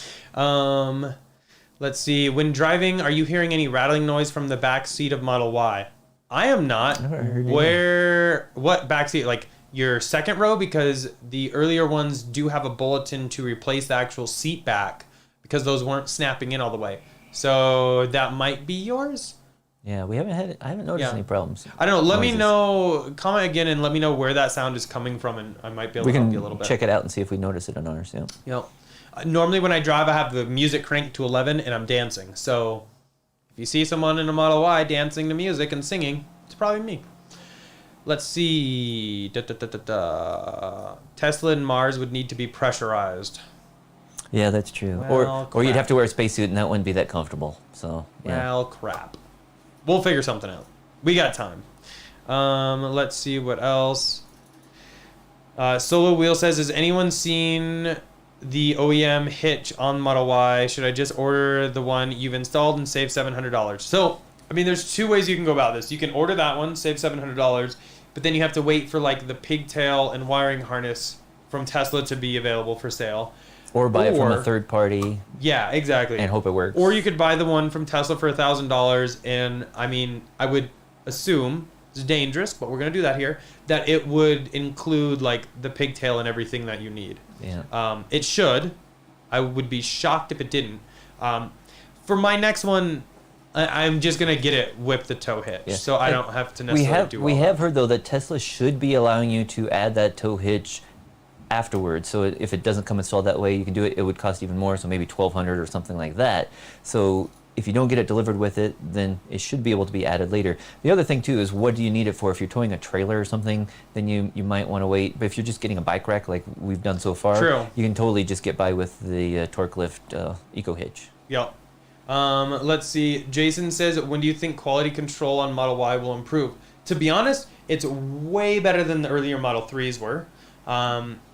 Let's see. When driving, are you hearing any rattling noise from the back seat of Model Y? I am not. Never heard What back seat? Like your second row, because the earlier ones do have a bulletin to replace the actual seat back because those weren't snapping in all the way. So that might be yours. Yeah, I haven't noticed Yeah. any problems. I don't know. Let me Noises. know. Comment again and let me know where that sound is coming from, and I might be able We to help can you a little bit. check it out and see if we notice it on ours. Yeah. Yep. Normally when I drive, I have the music cranked to 11 and I'm dancing. So if you see someone in a Model Y dancing to music and singing, it's probably me. Let's see. Tesla and Mars would need to be pressurized. Yeah, that's true. Well, or you'd crap. have to wear a spacesuit, and that wouldn't be that comfortable. So yeah. Well, crap. We'll figure something out. We got time. Let's see what else. Solo Wheel says, has anyone seen the OEM hitch on Model Y? Should I just order the one you've installed and save $700? So, I mean, there's two ways you can go about this. You can order that one, save $700, but then you have to wait for like the pigtail and wiring harness from Tesla to be available for sale. Or buy it from a Or- third party Yeah, exactly. and hope it works. Or you could buy the one from Tesla for $1,000, and I mean, I would assume it's dangerous, but we're gonna do that here. That it would include like the pigtail and everything that you need. Yeah. It should. I would be shocked if it didn't. For my next one, I'm just gonna get it with the tow hitch, Yeah. so I don't have to necessarily do all we that. have heard though that Tesla should be allowing you to add that tow hitch afterwards. So if it doesn't come installed that way, you can do it. It would cost even more, so maybe $1,200 or something like that. So if you don't get it delivered with it, then it should be able to be added later. The other thing too is, what do you need it for? If you're towing a trailer or something, then you might want to wait. But if you're just getting a bike rack like we've done so far, True. you can totally just get by with the Torque Lift Eco Hitch. Yep. Let's see. Jason says, when do you think quality control on Model Y will improve? To be honest, it's way better than the earlier Model 3s were.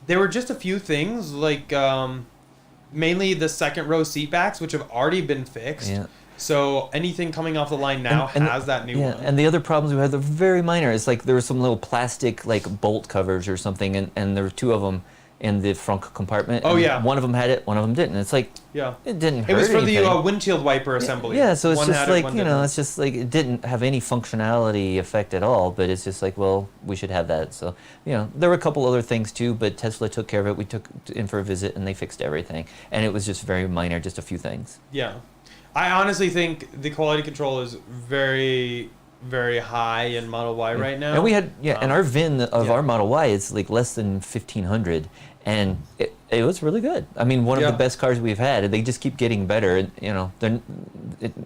There were just a few things, like mainly the second row seat backs, which have already been fixed. Yeah. So anything coming off the line now has that new one. And the other problems we had, they're very minor. It's like there were some little plastic like bolt covers or something, and there were two of them in the front compartment. Oh, and yeah. One of them had it, one of them didn't. It's like, Yeah. it didn't hurt It was for anything. the windshield wiper assembly. Yeah, so it's One just had it, like, one you know, didn't. it's just like it didn't have any functionality effect at all, but it's just like, well, we should have that. So, you know, there were a couple other things too, but Tesla took care of it. We took it in for a visit and they fixed everything. And it was just very minor, just a few things. Yeah. I honestly think the quality control is very, very high in Model Y right now. And we had, and our VIN of yeah. our Model Y is like less than 1,500, and it was really good. I mean, one of Yeah. the best cars we've had, and they just keep getting better. And, you know,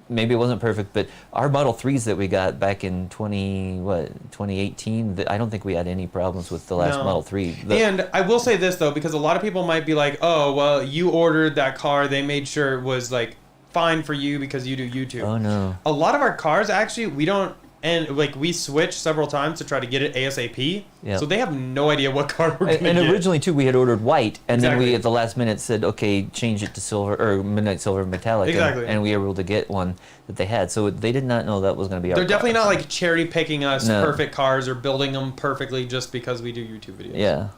maybe it wasn't perfect, but our Model 3s that we got back in 2018, I don't think we had any problems with the last No. Model 3. And I will say this though, because a lot of people might be like, oh, well, you ordered that car, they made sure it was like fine for you because you do YouTube. Oh, no. A lot of our cars actually, we don't, and like we switched several times to try to get it ASAP. Yeah. So they have no idea what car we're And gonna get. originally too, we had ordered white, and then we Exactly. at the last minute said, okay, change it to silver or midnight silver metallic. Exactly. And we were able to get one that they had. So they did not know that was going to be our They're car. definitely not like cherry picking us No. perfect cars or building them perfectly just because we do YouTube videos. Yeah.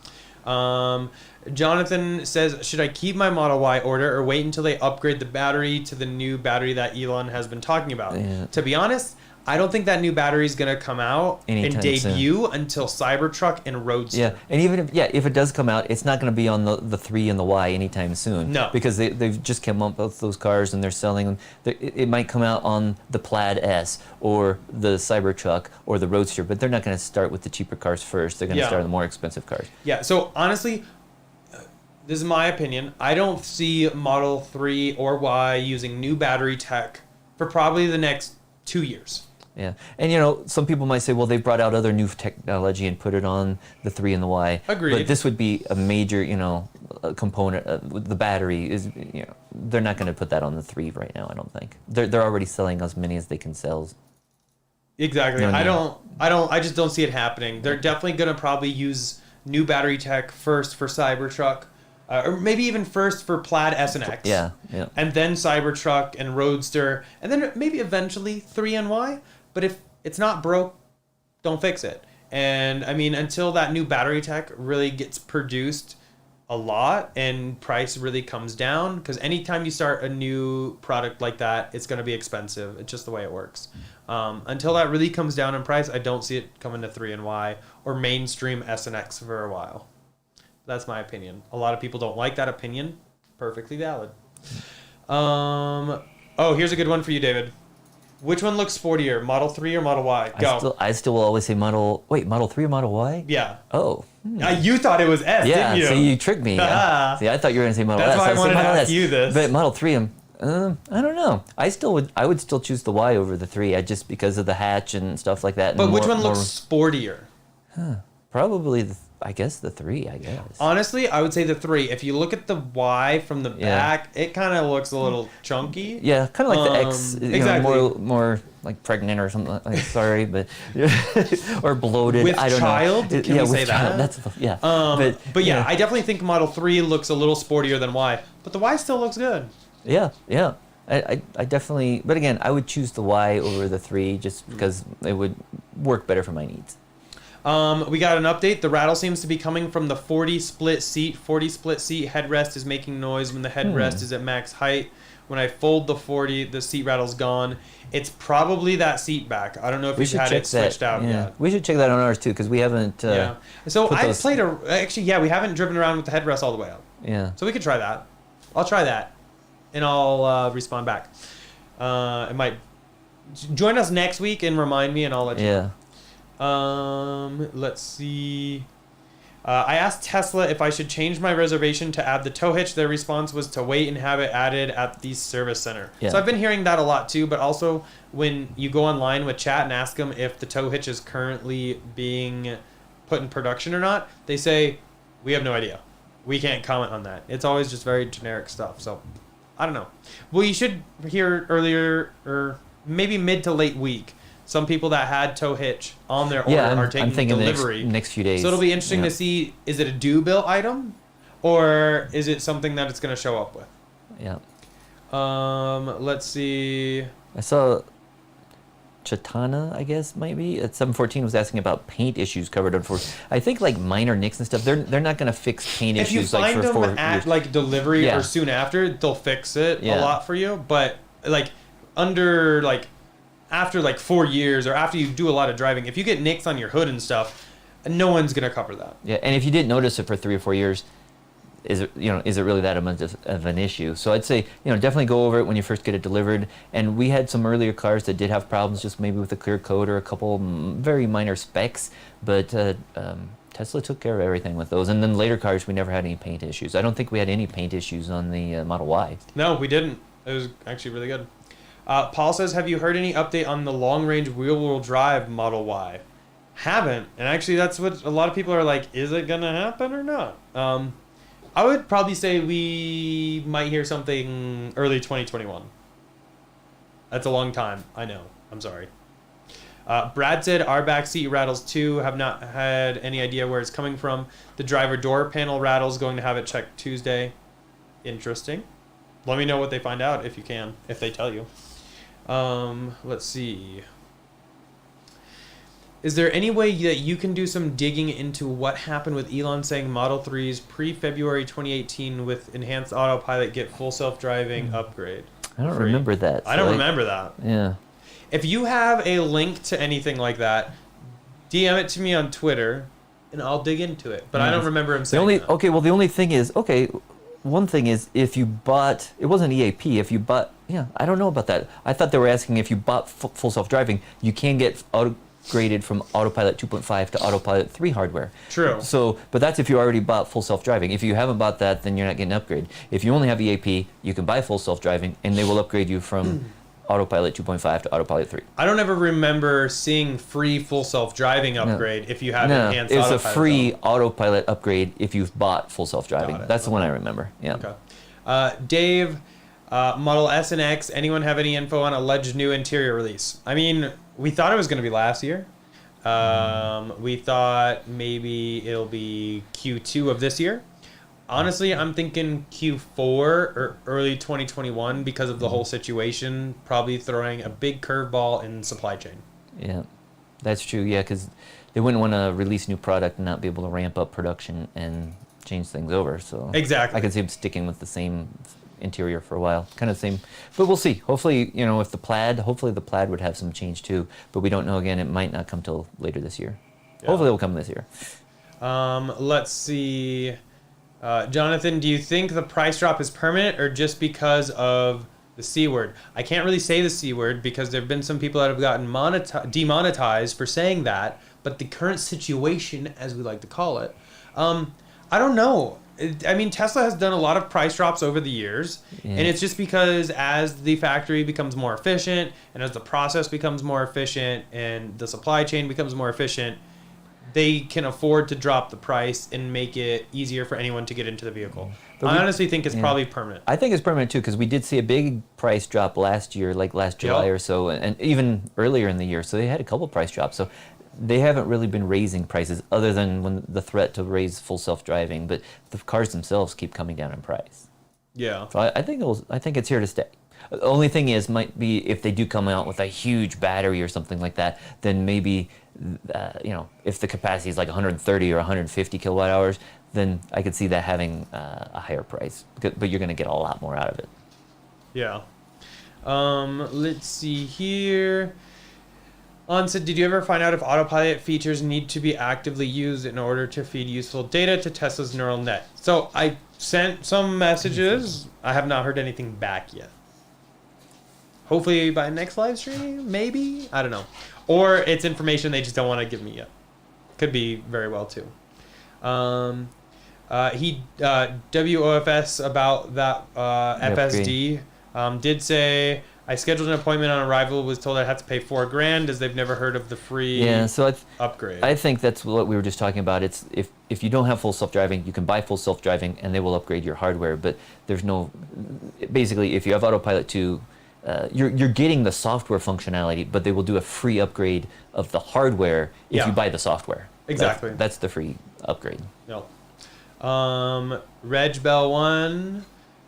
Jonathan says, should I keep my Model Y order or wait until they upgrade the battery to the new battery that Elon has been talking about? Yeah. To be honest, I don't think that new battery is going to come out Anytime and debut until Cybertruck and Roadster. Yeah, and even if it does come out, it's not going to be on the 3 and the Y anytime soon. No. Because they've just come up with those cars and they're selling them. It might come out on the Plaid S or the Cybertruck or the Roadster, but they're not going to start with the cheaper cars first. They're going to Yeah. start with the more expensive cars. Yeah, so honestly, this is my opinion. I don't see Model 3 or Y using new battery tech for probably the next 2 years. Yeah, and you know, some people might say, well, they've brought out other new technology and put it on the 3 and the Y. Agreed. But this would be a major, component. With the battery is, they're not going to put that on the 3 right now. I don't think they're already selling as many as they can sell. Exactly. No. I just don't see it happening. They're definitely going to probably use new battery tech first for Cybertruck, or maybe even first for Plaid S and X. Yeah. And then Cybertruck and Roadster, and then maybe eventually 3 and Y. But if it's not broke, don't fix it. And I mean, until that new battery tech really gets produced a lot and price really comes down, because anytime you start a new product like that, it's going to be expensive. It's just the way it works. Until that really comes down in price, I don't see it coming to 3 and Y or mainstream S and X for a while. That's my opinion. A lot of people don't like that opinion. Perfectly valid. Oh, here's a good one for you, David. Which one looks sportier, Model 3 or Model Y? Go. I still will always say Model 3 or Model Y? Yeah. Oh. You thought it was S, Yeah, didn't you? so you tricked me. Yeah. See, I thought you were going to say Model That's S. why I was wanted to Model ask S. you this. But Model 3, I don't know. I would still choose the Y over the 3, just because of the hatch and stuff like that. But and which one looks sportier? Probably, I guess, the 3, I guess. Honestly, I would say the 3. If you look at the Y from the back, it kind of looks a little chunky. Yeah, kind of like the X. Exactly. More like pregnant or something. Like, sorry, but or bloated. With I don't child? know. Can we say child. that? That's but yeah, I definitely think Model 3 looks a little sportier than Y. But the Y still looks good. Yeah. I definitely. But again, I would choose the Y over the 3 just because it would work better for my needs. We got an update. The rattle seems to be coming from the 40 split seat. 40 split seat headrest is making noise when the headrest is at max height. When I fold the 40, the seat rattle's gone. It's probably that seat back. I don't know if you've had it switched out yet. We should check that on ours too, because we haven't. Yeah. So I played we haven't driven around with the headrest all the way up. Yeah. So we could try that. I'll try that, and I'll respond back. It might join us next week and remind me, and I'll let you know. Let's see. I asked Tesla if I should change my reservation to add the tow hitch. Their response was to wait and have it added at the service center. Yeah. So I've been hearing that a lot too, but also when you go online with chat and ask them if the tow hitch is currently being put in production or not, they say, we have no idea. We can't comment on that. It's always just very generic stuff. So I don't know. Well, you should hear earlier or maybe mid to late week. Some people that had tow hitch on their order are taking I'm thinking delivery. The next few days. So it'll be interesting to see, is it a due bill item or is it something that it's going to show up with? Yeah. Let's see. I saw Chatana, I guess, maybe, at 714 was asking about paint issues covered on Ford. I think like minor nicks and stuff, they're not going to fix paint if issues you like find for 4 them at years. like delivery or soon after, they'll fix it a lot for you. But like after like 4 years or after you do a lot of driving, if you get nicks on your hood and stuff, no one's going to cover that. Yeah, and if you didn't notice it for 3 or 4 years, is it really that much of an issue? So I'd say, definitely go over it when you first get it delivered. And we had some earlier cars that did have problems just maybe with a clear coat or a couple very minor specs, but Tesla took care of everything with those. And then later cars, we never had any paint issues. I don't think we had any paint issues on the Model Y. No, we didn't. It was actually really good. Paul says, have you heard any update on the long-range wheel-wheel drive Model Y? Haven't. And actually, that's what a lot of people are like, is it going to happen or not? I would probably say we might hear something early 2021. That's a long time. I know. I'm sorry. Brad said, our back seat rattles too. Have not had any idea where it's coming from. The driver door panel rattles, going to have it checked Tuesday. Interesting. Let me know what they find out if you can, if they tell you. Let's see. Is there any way that you can do some digging into what happened with Elon saying Model 3's pre-February 2018 with enhanced autopilot get full self-driving upgrade? I don't remember that. I don't remember that. Yeah. If you have a link to anything like that, DM it to me on Twitter, and I'll dig into it. But I don't remember him saying that. Okay, well, the only thing is, one thing is if you bought, it wasn't EAP, if you bought, I don't know about that. I thought they were asking if you bought full self-driving, you can get upgraded from Autopilot 2.5 to Autopilot 3 hardware. True. So, but that's if you already bought full self-driving. If you haven't bought that, then you're not getting an upgrade. If you only have EAP, you can buy full self-driving, and they will upgrade you from Autopilot 2.5 to Autopilot 3. I don't ever remember seeing free full self-driving upgrade if you have enhanced it's autopilot. a free Autopilot upgrade if you've bought full self-driving. That's the one I remember. Yeah. Okay. Dave, Model S and X, anyone have any info on alleged new interior release? I mean, we thought it was going to be last year. We thought maybe it'll be Q2 of this year. Honestly, I'm thinking Q4 or early 2021 because of the whole situation, probably throwing a big curveball in supply chain. Yeah, that's true. Yeah, because they wouldn't want to release a new product and not be able to ramp up production and change things over. So exactly, I can see them sticking with the same interior for a while, kind of same. But we'll see. Hopefully, if the Plaid would have some change too. But we don't know. Again, it might not come till later this year. Yeah. Hopefully, it'll come this year. Let's see. Jonathan, do you think the price drop is permanent or just because of the C word. I can't really say the C word because there have been some people that have gotten demonetized for saying that, but the current situation, as we like to call it, I don't know. I mean, Tesla has done a lot of price drops over the years, and it's just because as the factory becomes more efficient and as the process becomes more efficient and the supply chain becomes more efficient, they can afford to drop the price and make it easier for anyone to get into the vehicle. I honestly think it's probably permanent. I think it's permanent too, because we did see a big price drop last year, like last July or so, and even earlier in the year. So they had a couple price drops. So they haven't really been raising prices other than when the threat to raise full self-driving, but the cars themselves keep coming down in price. Yeah. So I think it's here to stay. The only thing is, might be if they do come out with a huge battery or something like that, then maybe, if the capacity is like 130 or 150 kilowatt hours, then I could see that having a higher price. But you're going to get a lot more out of it. Yeah. Let's see here. On said, did you ever find out if autopilot features need to be actively used in order to feed useful data to Tesla's neural net? So I sent some messages. I have not heard anything back yet. Hopefully by next live stream, maybe? I don't know. Or it's information they just don't want to give me yet. Could be very well too. WOFS about that FSD did say, I scheduled an appointment on arrival, was told I had to pay $4,000 as they've never heard of the free upgrade. I think that's what we were just talking about. It's if you don't have full self-driving, you can buy full self-driving and they will upgrade your hardware, but there's no, basically if you have Autopilot 2, you're getting the software functionality, but they will do a free upgrade of the hardware if you buy the software. Exactly. That's the free upgrade. No. Reg Bell 1.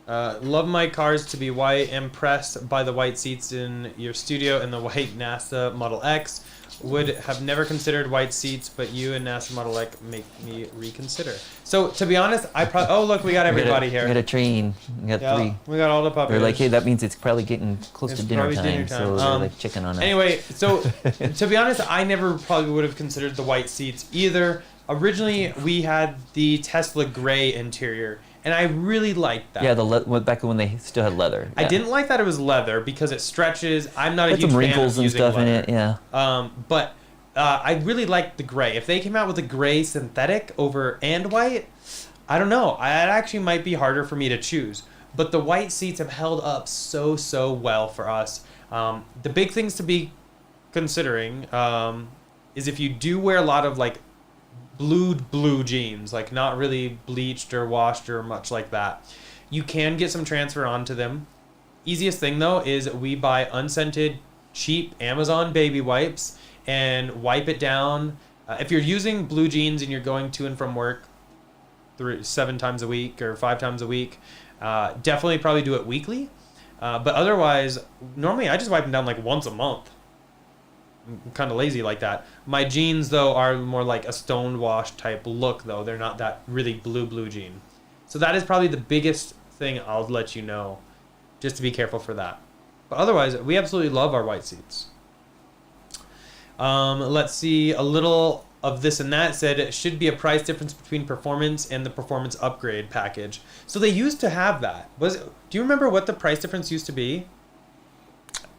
Love my cars to be white. Impressed by the white seats in your studio and the white NASA Model X. Would have never considered white seats, but you and NASA Model X make me reconsider. So, to be honest, oh, look, we got everybody here. We got a train. We got three. We got all the puppies. They're like, hey, that means it's probably getting close to dinner time. So they're like chicken on it. Anyway, so, to be honest, I never probably would have considered the white seats either. Originally, we had the Tesla gray interior. And I really liked that. Yeah, back when they still had leather. Yeah. I didn't like that it was leather because it stretches. I'm not a huge some fan wrinkles of and using stuff leather. in it. Yeah. But I really liked the gray. If they came out with a gray synthetic over and white, I don't know. It actually might be harder for me to choose. But the white seats have held up so well for us. The big things to be considering is if you do wear a lot of like blue jeans, like not really bleached or washed or much like that, you can get some transfer onto them. Easiest thing though is we buy unscented cheap Amazon baby wipes and wipe it down. If you're using blue jeans and you're going to and from work 7 times a week or 5 times a week, definitely probably do it weekly. But otherwise, normally I just wipe them down like once a month. I'm kind of lazy like that. My jeans, though, are more like a stone wash type look, though. They're not that really blue jean. So that is probably the biggest thing I'll let you know, just to be careful for that. But otherwise, we absolutely love our white seats. Let's see. A little of this and that said it should be a price difference between performance and the performance upgrade package. So they used to have that. Do you remember what the price difference used to be?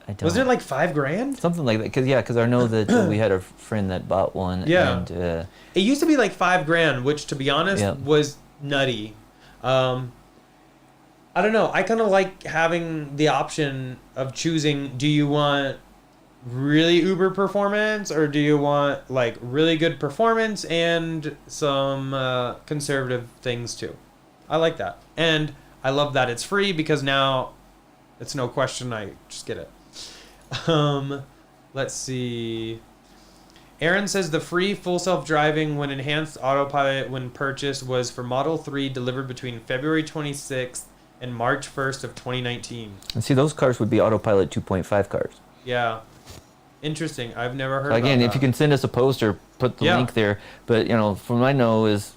I don't. Wasn't it like $5,000? Something like that. Because I know that we had a friend that bought one. Yeah. And, it used to be like $5,000, which to be honest was nutty. I don't know. I kind of like having the option of choosing, do you want really uber performance or do you want like really good performance and some conservative things too? I like that. And I love that it's free because now it's no question. I just get it. Let's see. Aaron says the free full self-driving when enhanced autopilot when purchased was for Model 3 delivered between February 26th and March 1st of 2019. And see, those cars would be Autopilot 2.5 cars. Yeah. Interesting. I've never heard Again, about if you can send us a post or put the link there. But, from what I know is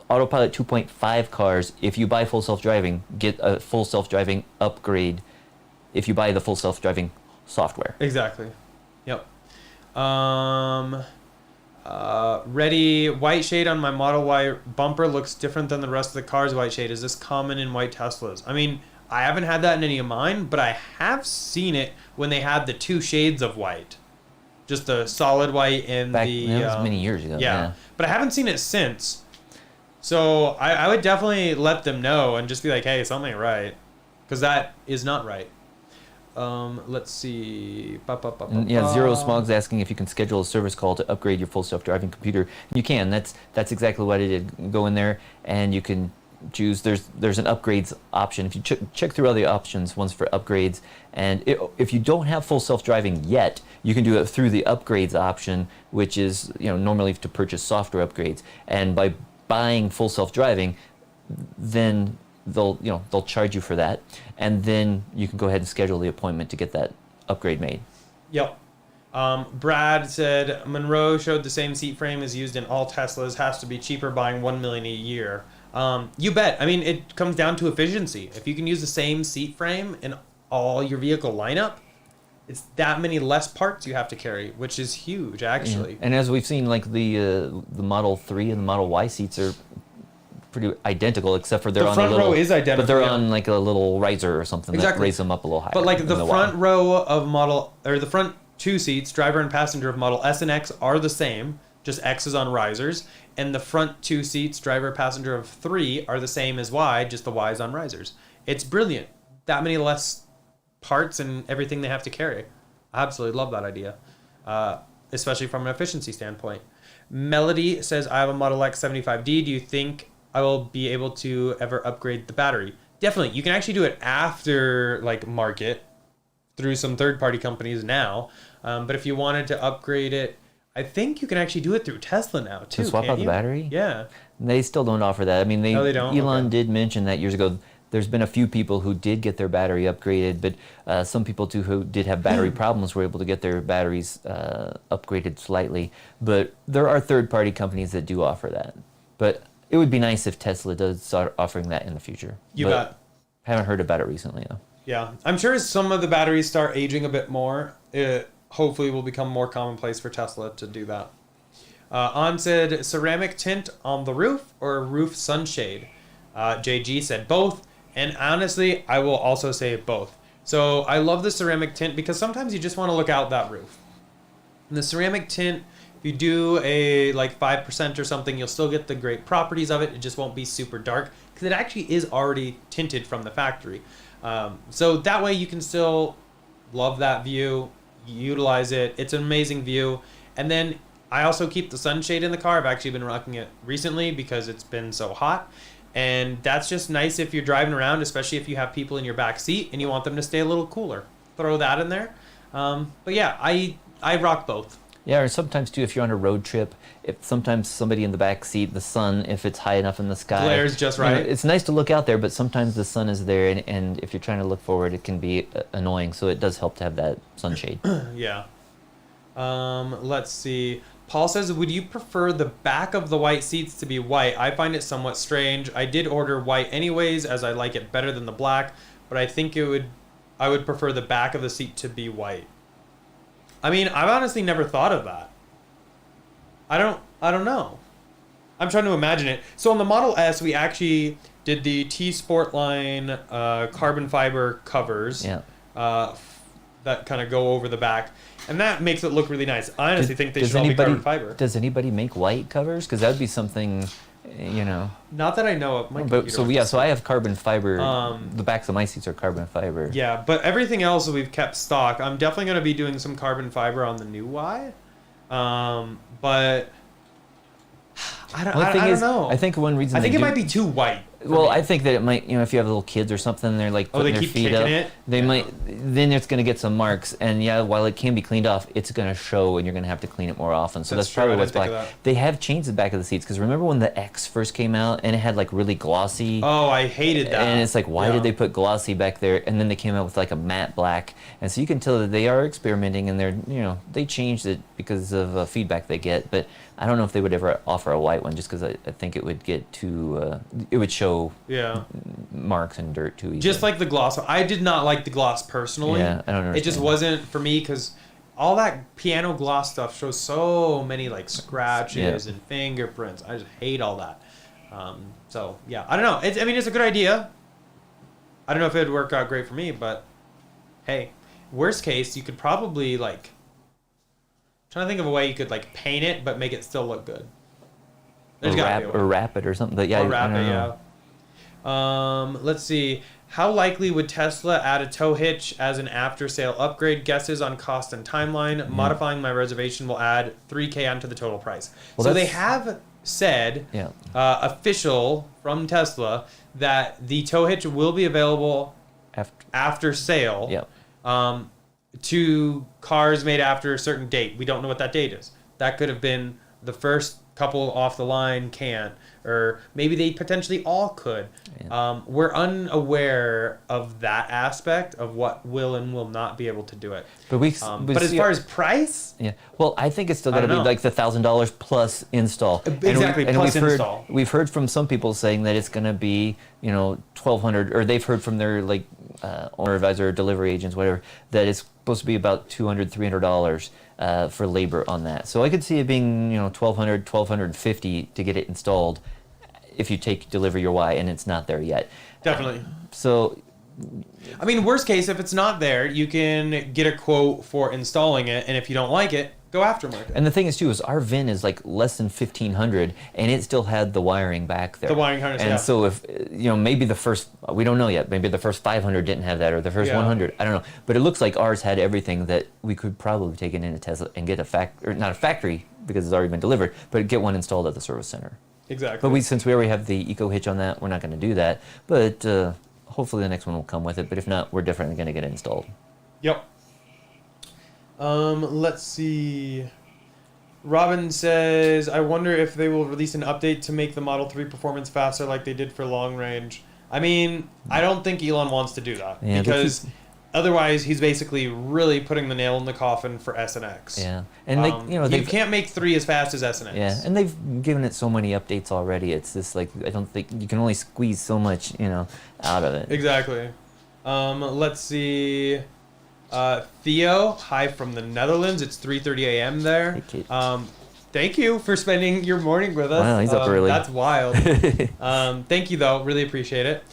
Autopilot 2.5 cars, if you buy full self-driving, get a full self-driving upgrade if you buy the full self-driving software. Exactly. Yep. Ready. White shade on my Model Y bumper looks different than the rest of the car's white shade. Is this common in white Teslas? I mean, I haven't had that in any of mine, but I have seen it when they had the 2 shades of white. Just the solid white and That the... was many years ago. Yeah. But I haven't seen it since. So I would definitely let them know and just be like, hey, something ain't right. Because that is not right. Let's see. Zero Smog's asking if you can schedule a service call to upgrade your full self-driving computer. You can. That's exactly what I did. Go in there and you can choose. There's an upgrades option. If you check through all the options, one's for upgrades. And if you don't have full self-driving yet, you can do it through the upgrades option, which is normally to purchase software upgrades. And by buying full self-driving, then they'll charge you for that, and then you can go ahead and schedule the appointment to get that upgrade made. Yep. Brad said Monroe showed the same seat frame is used in all Teslas. Has to be cheaper buying $1 million a year. You bet. I mean, it comes down to efficiency. If you can use the same seat frame in all your vehicle lineup, it's that many less parts you have to carry, which is huge, actually. Yeah. And as we've seen, like the Model 3 and the Model Y seats are pretty identical, except for they're the on front a little, row is identical, but they're on like a little riser or something that raise them up a little higher. But like the front Y. row of the front 2 seats, driver and passenger of Model S and X, are the same, just X is on risers, and the front 2 seats, driver passenger of 3, are the same as Y, just the Y is on risers. It's brilliant. That many less parts and everything they have to carry. I absolutely love that idea, especially from an efficiency standpoint. Melody says, I have a Model X 75D. Do you think I will be able to ever upgrade the battery? Definitely. You can actually do it after market through some third-party companies now. But if you wanted to upgrade it, I think you can actually do it through Tesla now too. To swap out the battery? Yeah. They still don't offer that. I mean, No, they don't? Elon did mention that years ago. There's been a few people who did get their battery upgraded, but some people too who did have battery problems were able to get their batteries upgraded slightly. But there are third-party companies that do offer that. But it would be nice if Tesla does start offering that in the future. You bet. Haven't heard about it recently, though. Yeah. I'm sure as some of the batteries start aging a bit more, it hopefully will become more commonplace for Tesla to do that. On said, ceramic tint on the roof or roof sunshade? JG said both. And honestly, I will also say both. So I love the ceramic tint because sometimes you just want to look out that roof. And the ceramic tint, if you do a 5% or something, you'll still get the great properties of it. It just won't be super dark because it actually is already tinted from the factory. So that way you can still love that view, utilize it. It's an amazing view. And then I also keep the sunshade in the car. I've actually been rocking it recently because it's been so hot. And that's just nice if you're driving around, especially if you have people in your back seat and you want them to stay a little cooler. Throw that in there. But yeah, I rock both. Yeah, or sometimes too, if you're on a road trip, if sometimes somebody in the back seat, the sun, if it's high enough in the sky, glares just right. It's nice to look out there, but sometimes the sun is there, and if you're trying to look forward, it can be annoying. So it does help to have that sunshade. Yeah. Let's see. Paul says, would you prefer the back of the white seats to be white? I find it somewhat strange. I did order white anyways, as I like it better than the black, but I think I would prefer the back of the seat to be white. I mean, I've honestly never thought of that. I don't know. I'm trying to imagine it. So on the Model S, we actually did the T Sportline carbon fiber covers. Yeah. That kind of go over the back. And that makes it look really nice. I honestly think they should all be carbon fiber. Does anybody make white covers? Because that would be something, Not that I know of. So I have carbon fiber. The backs of my seats are carbon fiber. Yeah, but everything else we've kept stock. I'm definitely going to be doing some carbon fiber on the new Y. But I don't know. I think one reason it might be too white. Well, I think that it might, if you have little kids or something, they're putting their feet up. They might, then it's going to get some marks. And yeah, while it can be cleaned off, it's going to show and you're going to have to clean it more often. So that's probably what's black. They have changed the back of the seats because remember when the X first came out and it had really glossy. Oh, I hated that. And it's why did they put glossy back there? And then they came out with a matte black. And so you can tell that they are experimenting and they're, they changed it because of feedback they get. But I don't know if they would ever offer a white one just because I think it would get too, it would show marks and dirt too easily. Just like the gloss. I did not like the gloss personally. Yeah, I don't understand. It just wasn't for me because all that piano gloss stuff shows so many scratches and fingerprints. I just hate all that. So yeah, I don't know. It's a good idea. I don't know if it would work out great for me, but hey, worst case, you could probably like. Trying to think of a way you could like paint it, but make it still look good. There's gotta be a way. Or wrap it or something. But yeah, Or wrap it, yeah. Let's see. How likely would Tesla add a tow hitch as an after-sale upgrade? Guesses on cost and timeline. Modifying my reservation will add $3,000 onto the total price. Well, so they have said, official from Tesla, that the tow hitch will be available after sale. Yep. To cars made after a certain date. We don't know what that date is. That could have been the first couple off the line can't, or maybe they potentially all could. Yeah. We're unaware of that aspect of what will and will not be able to do it. But but as far as price, well, I think it's still got to be like the $1,000 plus install. Exactly, plus install. We've heard from some people saying that it's going to be $1,200, or they've heard from their like owner advisor, delivery agents, whatever, that it's supposed to be about $200, $300 for labor on that. So I could see it being $1,200, $1,250 to get it installed if you take deliver your Y and it's not there yet. Definitely. So, I mean, worst case, if it's not there, you can get a quote for installing it, and if you don't like it, go aftermarket. And the thing is too is our VIN is like less than 1,500, and it still had the wiring back there. The wiring harness. And so if maybe the first, we don't know yet. Maybe the first 500 didn't have that, or the first 100. I don't know. But it looks like ours had everything that we could probably take it into Tesla and get not a factory because it's already been delivered, but get one installed at the service center. Exactly. But since we already have the Eco Hitch on that, we're not going to do that. But hopefully the next one will come with it. But if not, we're definitely going to get it installed. Yep. Let's see. Robin says, I wonder if they will release an update to make the Model 3 performance faster like they did for long range. I mean, I don't think Elon wants to do that because otherwise he's basically really putting the nail in the coffin for S and X. Yeah. And you can't make 3 as fast as S and X. Yeah, and they've given it so many updates already. It's just like I don't think you can only squeeze so much, out of it. Exactly. Let's see. Theo, hi from the Netherlands. It's 3:30 a.m. there. Hey, Kate. Thank you for spending your morning with us. Wow, he's up early. That's wild. Thank you, though. Really appreciate it.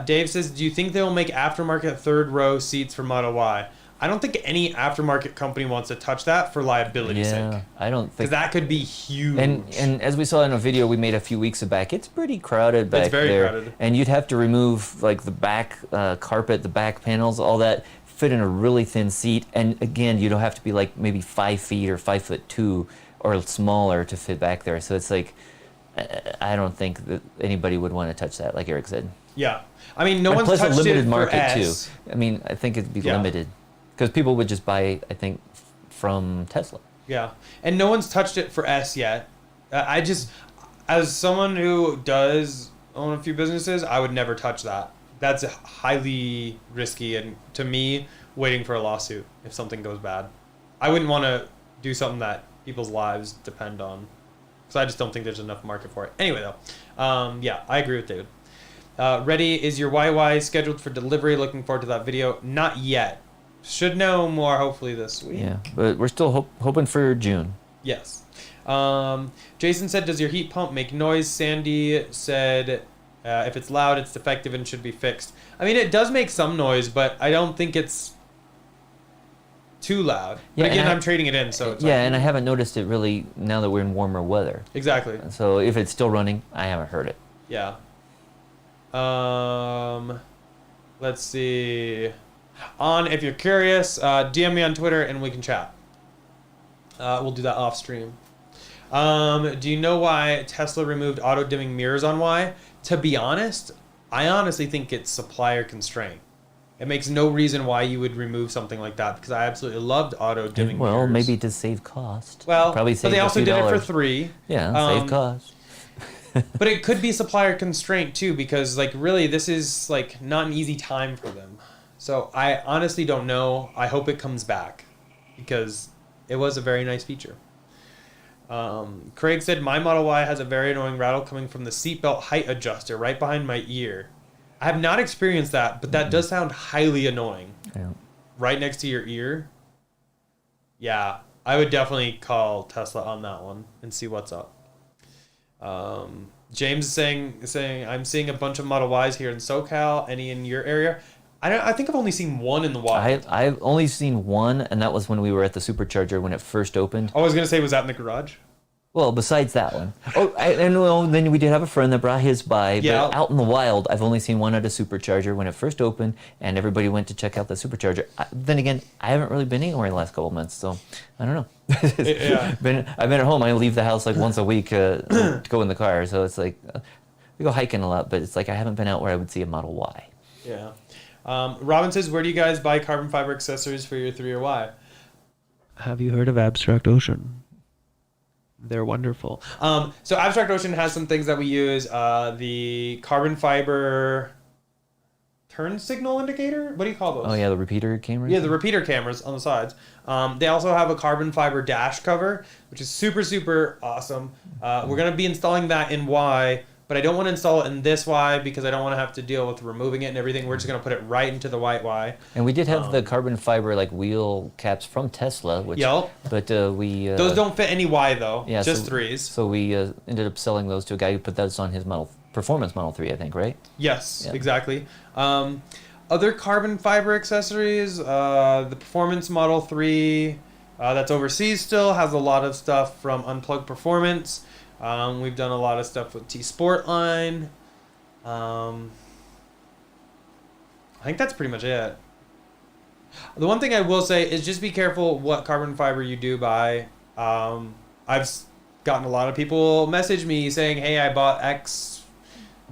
Dave says, do you think they will make aftermarket third row seats for Model Y? I don't think any aftermarket company wants to touch that for liability's sake. I don't think. Because that could be huge. And as we saw in a video we made a few weeks back, it's pretty crowded back there. It's very crowded. And you'd have to remove like the back carpet, the back panels, all that, fit in a really thin seat. And again, you don't have to be like maybe 5 feet or 5'2" or smaller to fit back there. So it's like, I don't think that anybody would want to touch that, like Eric said. Yeah. I mean, no one's touched it. Plus a limited market S. too. I mean, I think it'd be limited. Because people would just buy, I think, from Tesla. Yeah. And no one's touched it for S yet. I just, as someone who does own a few businesses, I would never touch that. That's highly risky, and to me, waiting for a lawsuit if something goes bad. I wouldn't want to do something that people's lives depend on, because I just don't think there's enough market for it. Anyway, though, yeah, I agree with David. Ready, is your YY scheduled for delivery? Looking forward to that video. Not yet. Should know more hopefully this week. Yeah, but we're still hoping for June. Yes. Jason said, does your heat pump make noise? Sandy said, if it's loud, it's defective and should be fixed. I mean, it does make some noise, but I don't think it's too loud. But again, I'm trading it in, so it's and I haven't noticed it really now that we're in warmer weather. Exactly. So if it's still running, I haven't heard it. Yeah. Let's see. If you're curious, DM me on Twitter and we can chat. We'll do that off stream. Do you know why Tesla removed auto-dimming mirrors on Y? To be honest, I honestly think it's supplier constraint. It makes no reason why you would remove something like that, because I absolutely loved auto-dimming mirrors. Well, maybe to save cost. Well, probably save but they also did it for $3. Yeah, save cost. But it could be supplier constraint too, because like really this is like not an easy time for them. So I honestly don't know. I hope it comes back, because it was a very nice feature. Craig said, my Model Y has a very annoying rattle coming from the seatbelt height adjuster right behind my ear. I have not experienced that, but that does sound highly annoying. Yeah. Right next to your ear. Yeah, I would definitely call Tesla on that one and see what's up. James is saying I'm seeing a bunch of Model Ys here in SoCal. Any in your area? I think I've only seen one in the wild. I've only seen one, and that was when we were at the Supercharger when it first opened. I was gonna say, was that in the garage? Well, besides that one. Oh, then we did have a friend that brought his by. Yeah. But out in the wild, I've only seen one at a Supercharger when it first opened, and everybody went to check out the Supercharger. Then again, I haven't really been anywhere in the last couple of months, so I don't know. Yeah. I've been at home. I leave the house like once a week to go in the car, so it's like we go hiking a lot, but it's like I haven't been out where I would see a Model Y. Yeah. Robin says, where do you guys buy carbon fiber accessories for your 3 or Y? Have you heard of Abstract Ocean? They're wonderful. So Abstract Ocean has some things that we use. The carbon fiber turn signal indicator. What do you call those? Oh yeah, the repeater cameras. Yeah, the repeater cameras on the sides. They also have a carbon fiber dash cover, which is super, super awesome. We're going to be installing that in Y, but I don't want to install it in this Y because I don't want to have to deal with removing it and everything. We're just going to put it right into the white Y. And we did have the carbon fiber like wheel caps from Tesla, which but we those don't fit any Y though. Yeah, just so, 3s. So we ended up selling those to a guy who put those on his performance Model 3, I think, right? Yes, yeah. Exactly. Other carbon fiber accessories, the Performance Model 3, that's overseas still, has a lot of stuff from Unplugged Performance. We've done a lot of stuff with T-Sport line. I think that's pretty much it. The one thing I will say is just be careful what carbon fiber you do buy. I've gotten a lot of people message me saying, hey, I bought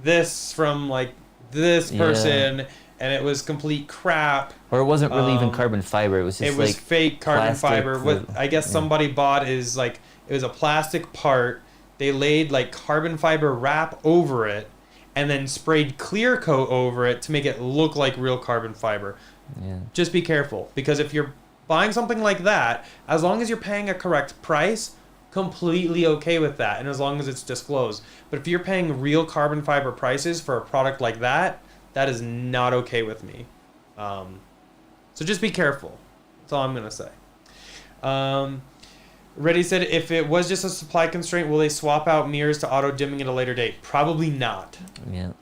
this from like this person, and it was complete crap. Or it wasn't really even carbon fiber. It was just like fake carbon fiber. What I guess somebody bought is like, it was a plastic part. They laid like carbon fiber wrap over it and then sprayed clear coat over it to make it look like real carbon fiber. Yeah. Just be careful, because if you're buying something like that, as long as you're paying a correct price, completely okay with that, and as long as it's disclosed. But if you're paying real carbon fiber prices for a product like that, that is not okay with me. So just be careful. That's all I'm going to say. Reddy said, if it was just a supply constraint, will they swap out mirrors to auto dimming at a later date? Probably not. Yeah.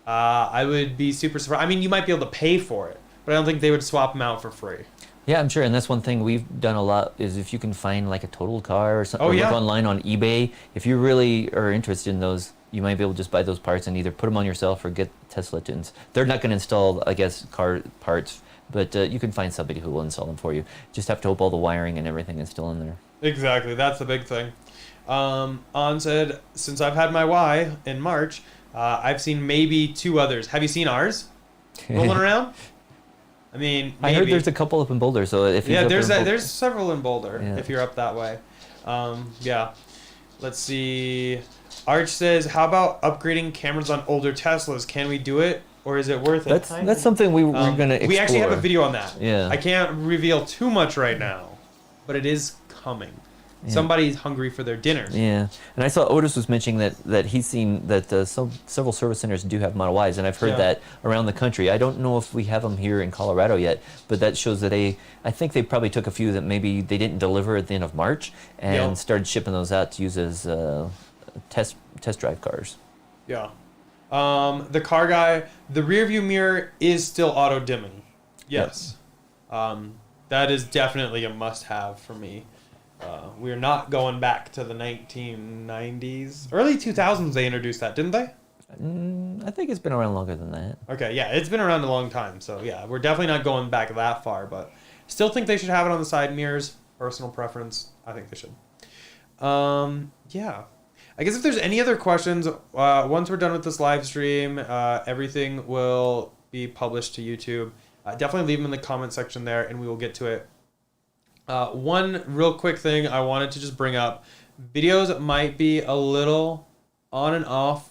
I would be super surprised. I mean, you might be able to pay for it, but I don't think they would swap them out for free. Yeah, I'm sure. And that's one thing we've done a lot is if you can find like a total car or something, look online on eBay. If you really are interested in those, you might be able to just buy those parts and either put them on yourself or get Tesla to They're not going to install, I guess, car parts, but you can find somebody who will install them for you. Just have to hope all the wiring and everything is still in there. Exactly. That's the big thing. On said, since I've had my Y in March, I've seen maybe 2 others. Have you seen ours rolling around? I mean, maybe. I heard there's a couple up in Boulder, so if there's several in Boulder if you're up that way. Let's see. Arch says, how about upgrading cameras on older Teslas? Can we do it, or is it worth it? That's something we're going to explore. We actually have a video on that. Yeah. I can't reveal too much right now, but it is coming. Yeah. Somebody's hungry for their dinner. Yeah, and I saw Otis was mentioning that he's seen that several service centers do have Model Ys, and I've heard that around the country. I don't know if we have them here in Colorado yet, but that shows that I think they probably took a few that maybe they didn't deliver at the end of March and started shipping those out to use as test drive cars. Yeah. The car guy, the rear view mirror is still auto dimming. Yes. Yep. That is definitely a must have for me. We're not going back to the 1990s. Early 2000s they introduced that, didn't they? I think it's been around longer than that. Okay, yeah, it's been around a long time. So yeah, we're definitely not going back that far, but still think they should have it on the side mirrors. Personal preference, I think they should. Yeah. I guess if there's any other questions, once we're done with this live stream, everything will be published to YouTube. Definitely leave them in the comment section there, and we will get to it. One real quick thing I wanted to just bring up. Videos might be a little on and off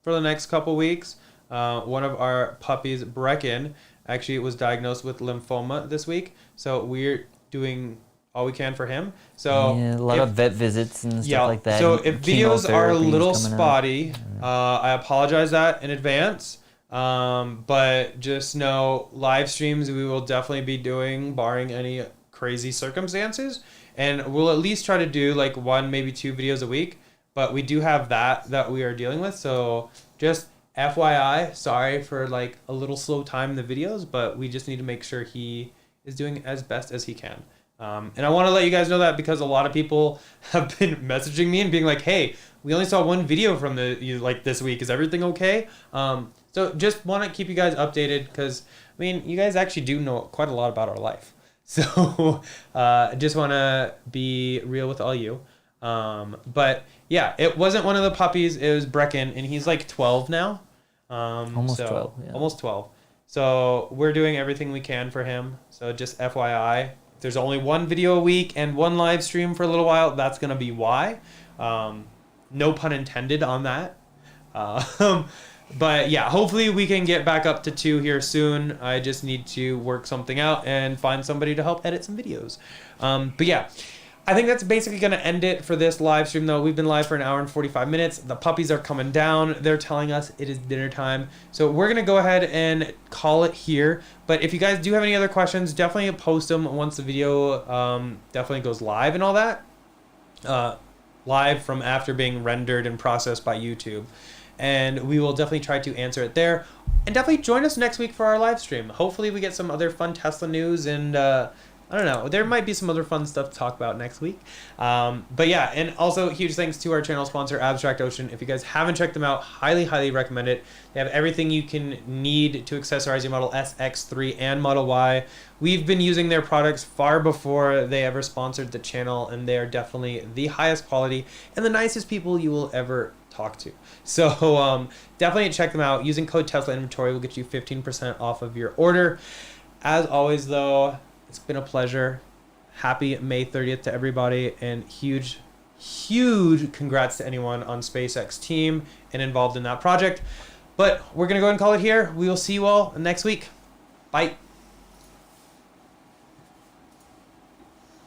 for the next couple weeks. One of our puppies, Brecken, actually was diagnosed with lymphoma this week. So we're doing all we can for him. So yeah, a lot of vet visits and stuff like that. So if videos are a little spotty, I apologize that in advance. But just know live streams we will definitely be doing, barring any crazy circumstances, and we'll at least try to do like 1, maybe 2 videos a week. but we do have that we are dealing with. So just FYI, sorry for like a little slow time in the videos, but we just need to make sure he is doing as best as he can. And I want to let you guys know that because a lot of people have been messaging me and being like, hey, we only saw one video from this week. Is everything okay? So just want to keep you guys updated because, I mean, you guys actually do know quite a lot about our life. So just want to be real with all you. But yeah, it wasn't one of the puppies. It was Brecken, and he's like 12 now. Almost 12. Yeah. Almost 12. So we're doing everything we can for him. So just FYI, if there's only one video a week and one live stream for a little while, that's going to be why. No pun intended on that. But yeah, hopefully we can get back up to 2 here soon. I just need to work something out and find somebody to help edit some videos. But yeah, I think that's basically going to end it for this live stream, though. We've been live for 1 hour and 45 minutes. The puppies are coming down. They're telling us it is dinner time. So we're going to go ahead and call it here. But if you guys do have any other questions, definitely post them once the video definitely goes live and all that. Live from after being rendered and processed by YouTube. And we will definitely try to answer it there. And definitely join us next week for our live stream. Hopefully we get some other fun Tesla news and I don't know. There might be some other fun stuff to talk about next week. But yeah, and also huge thanks to our channel sponsor, Abstract Ocean. If you guys haven't checked them out, highly, highly recommend it. They have everything you can need to accessorize your Model S, X3, and Model Y. We've been using their products far before they ever sponsored the channel, and they are definitely the highest quality and the nicest people you will ever talk to. So definitely check them out. Using code Tesla Inventory will get you 15% off of your order. As always, though, it's been a pleasure. Happy May 30th to everybody, and huge congrats to anyone on SpaceX team and involved in that project. But we're going to go ahead and call it here. We will see you all next week. Bye.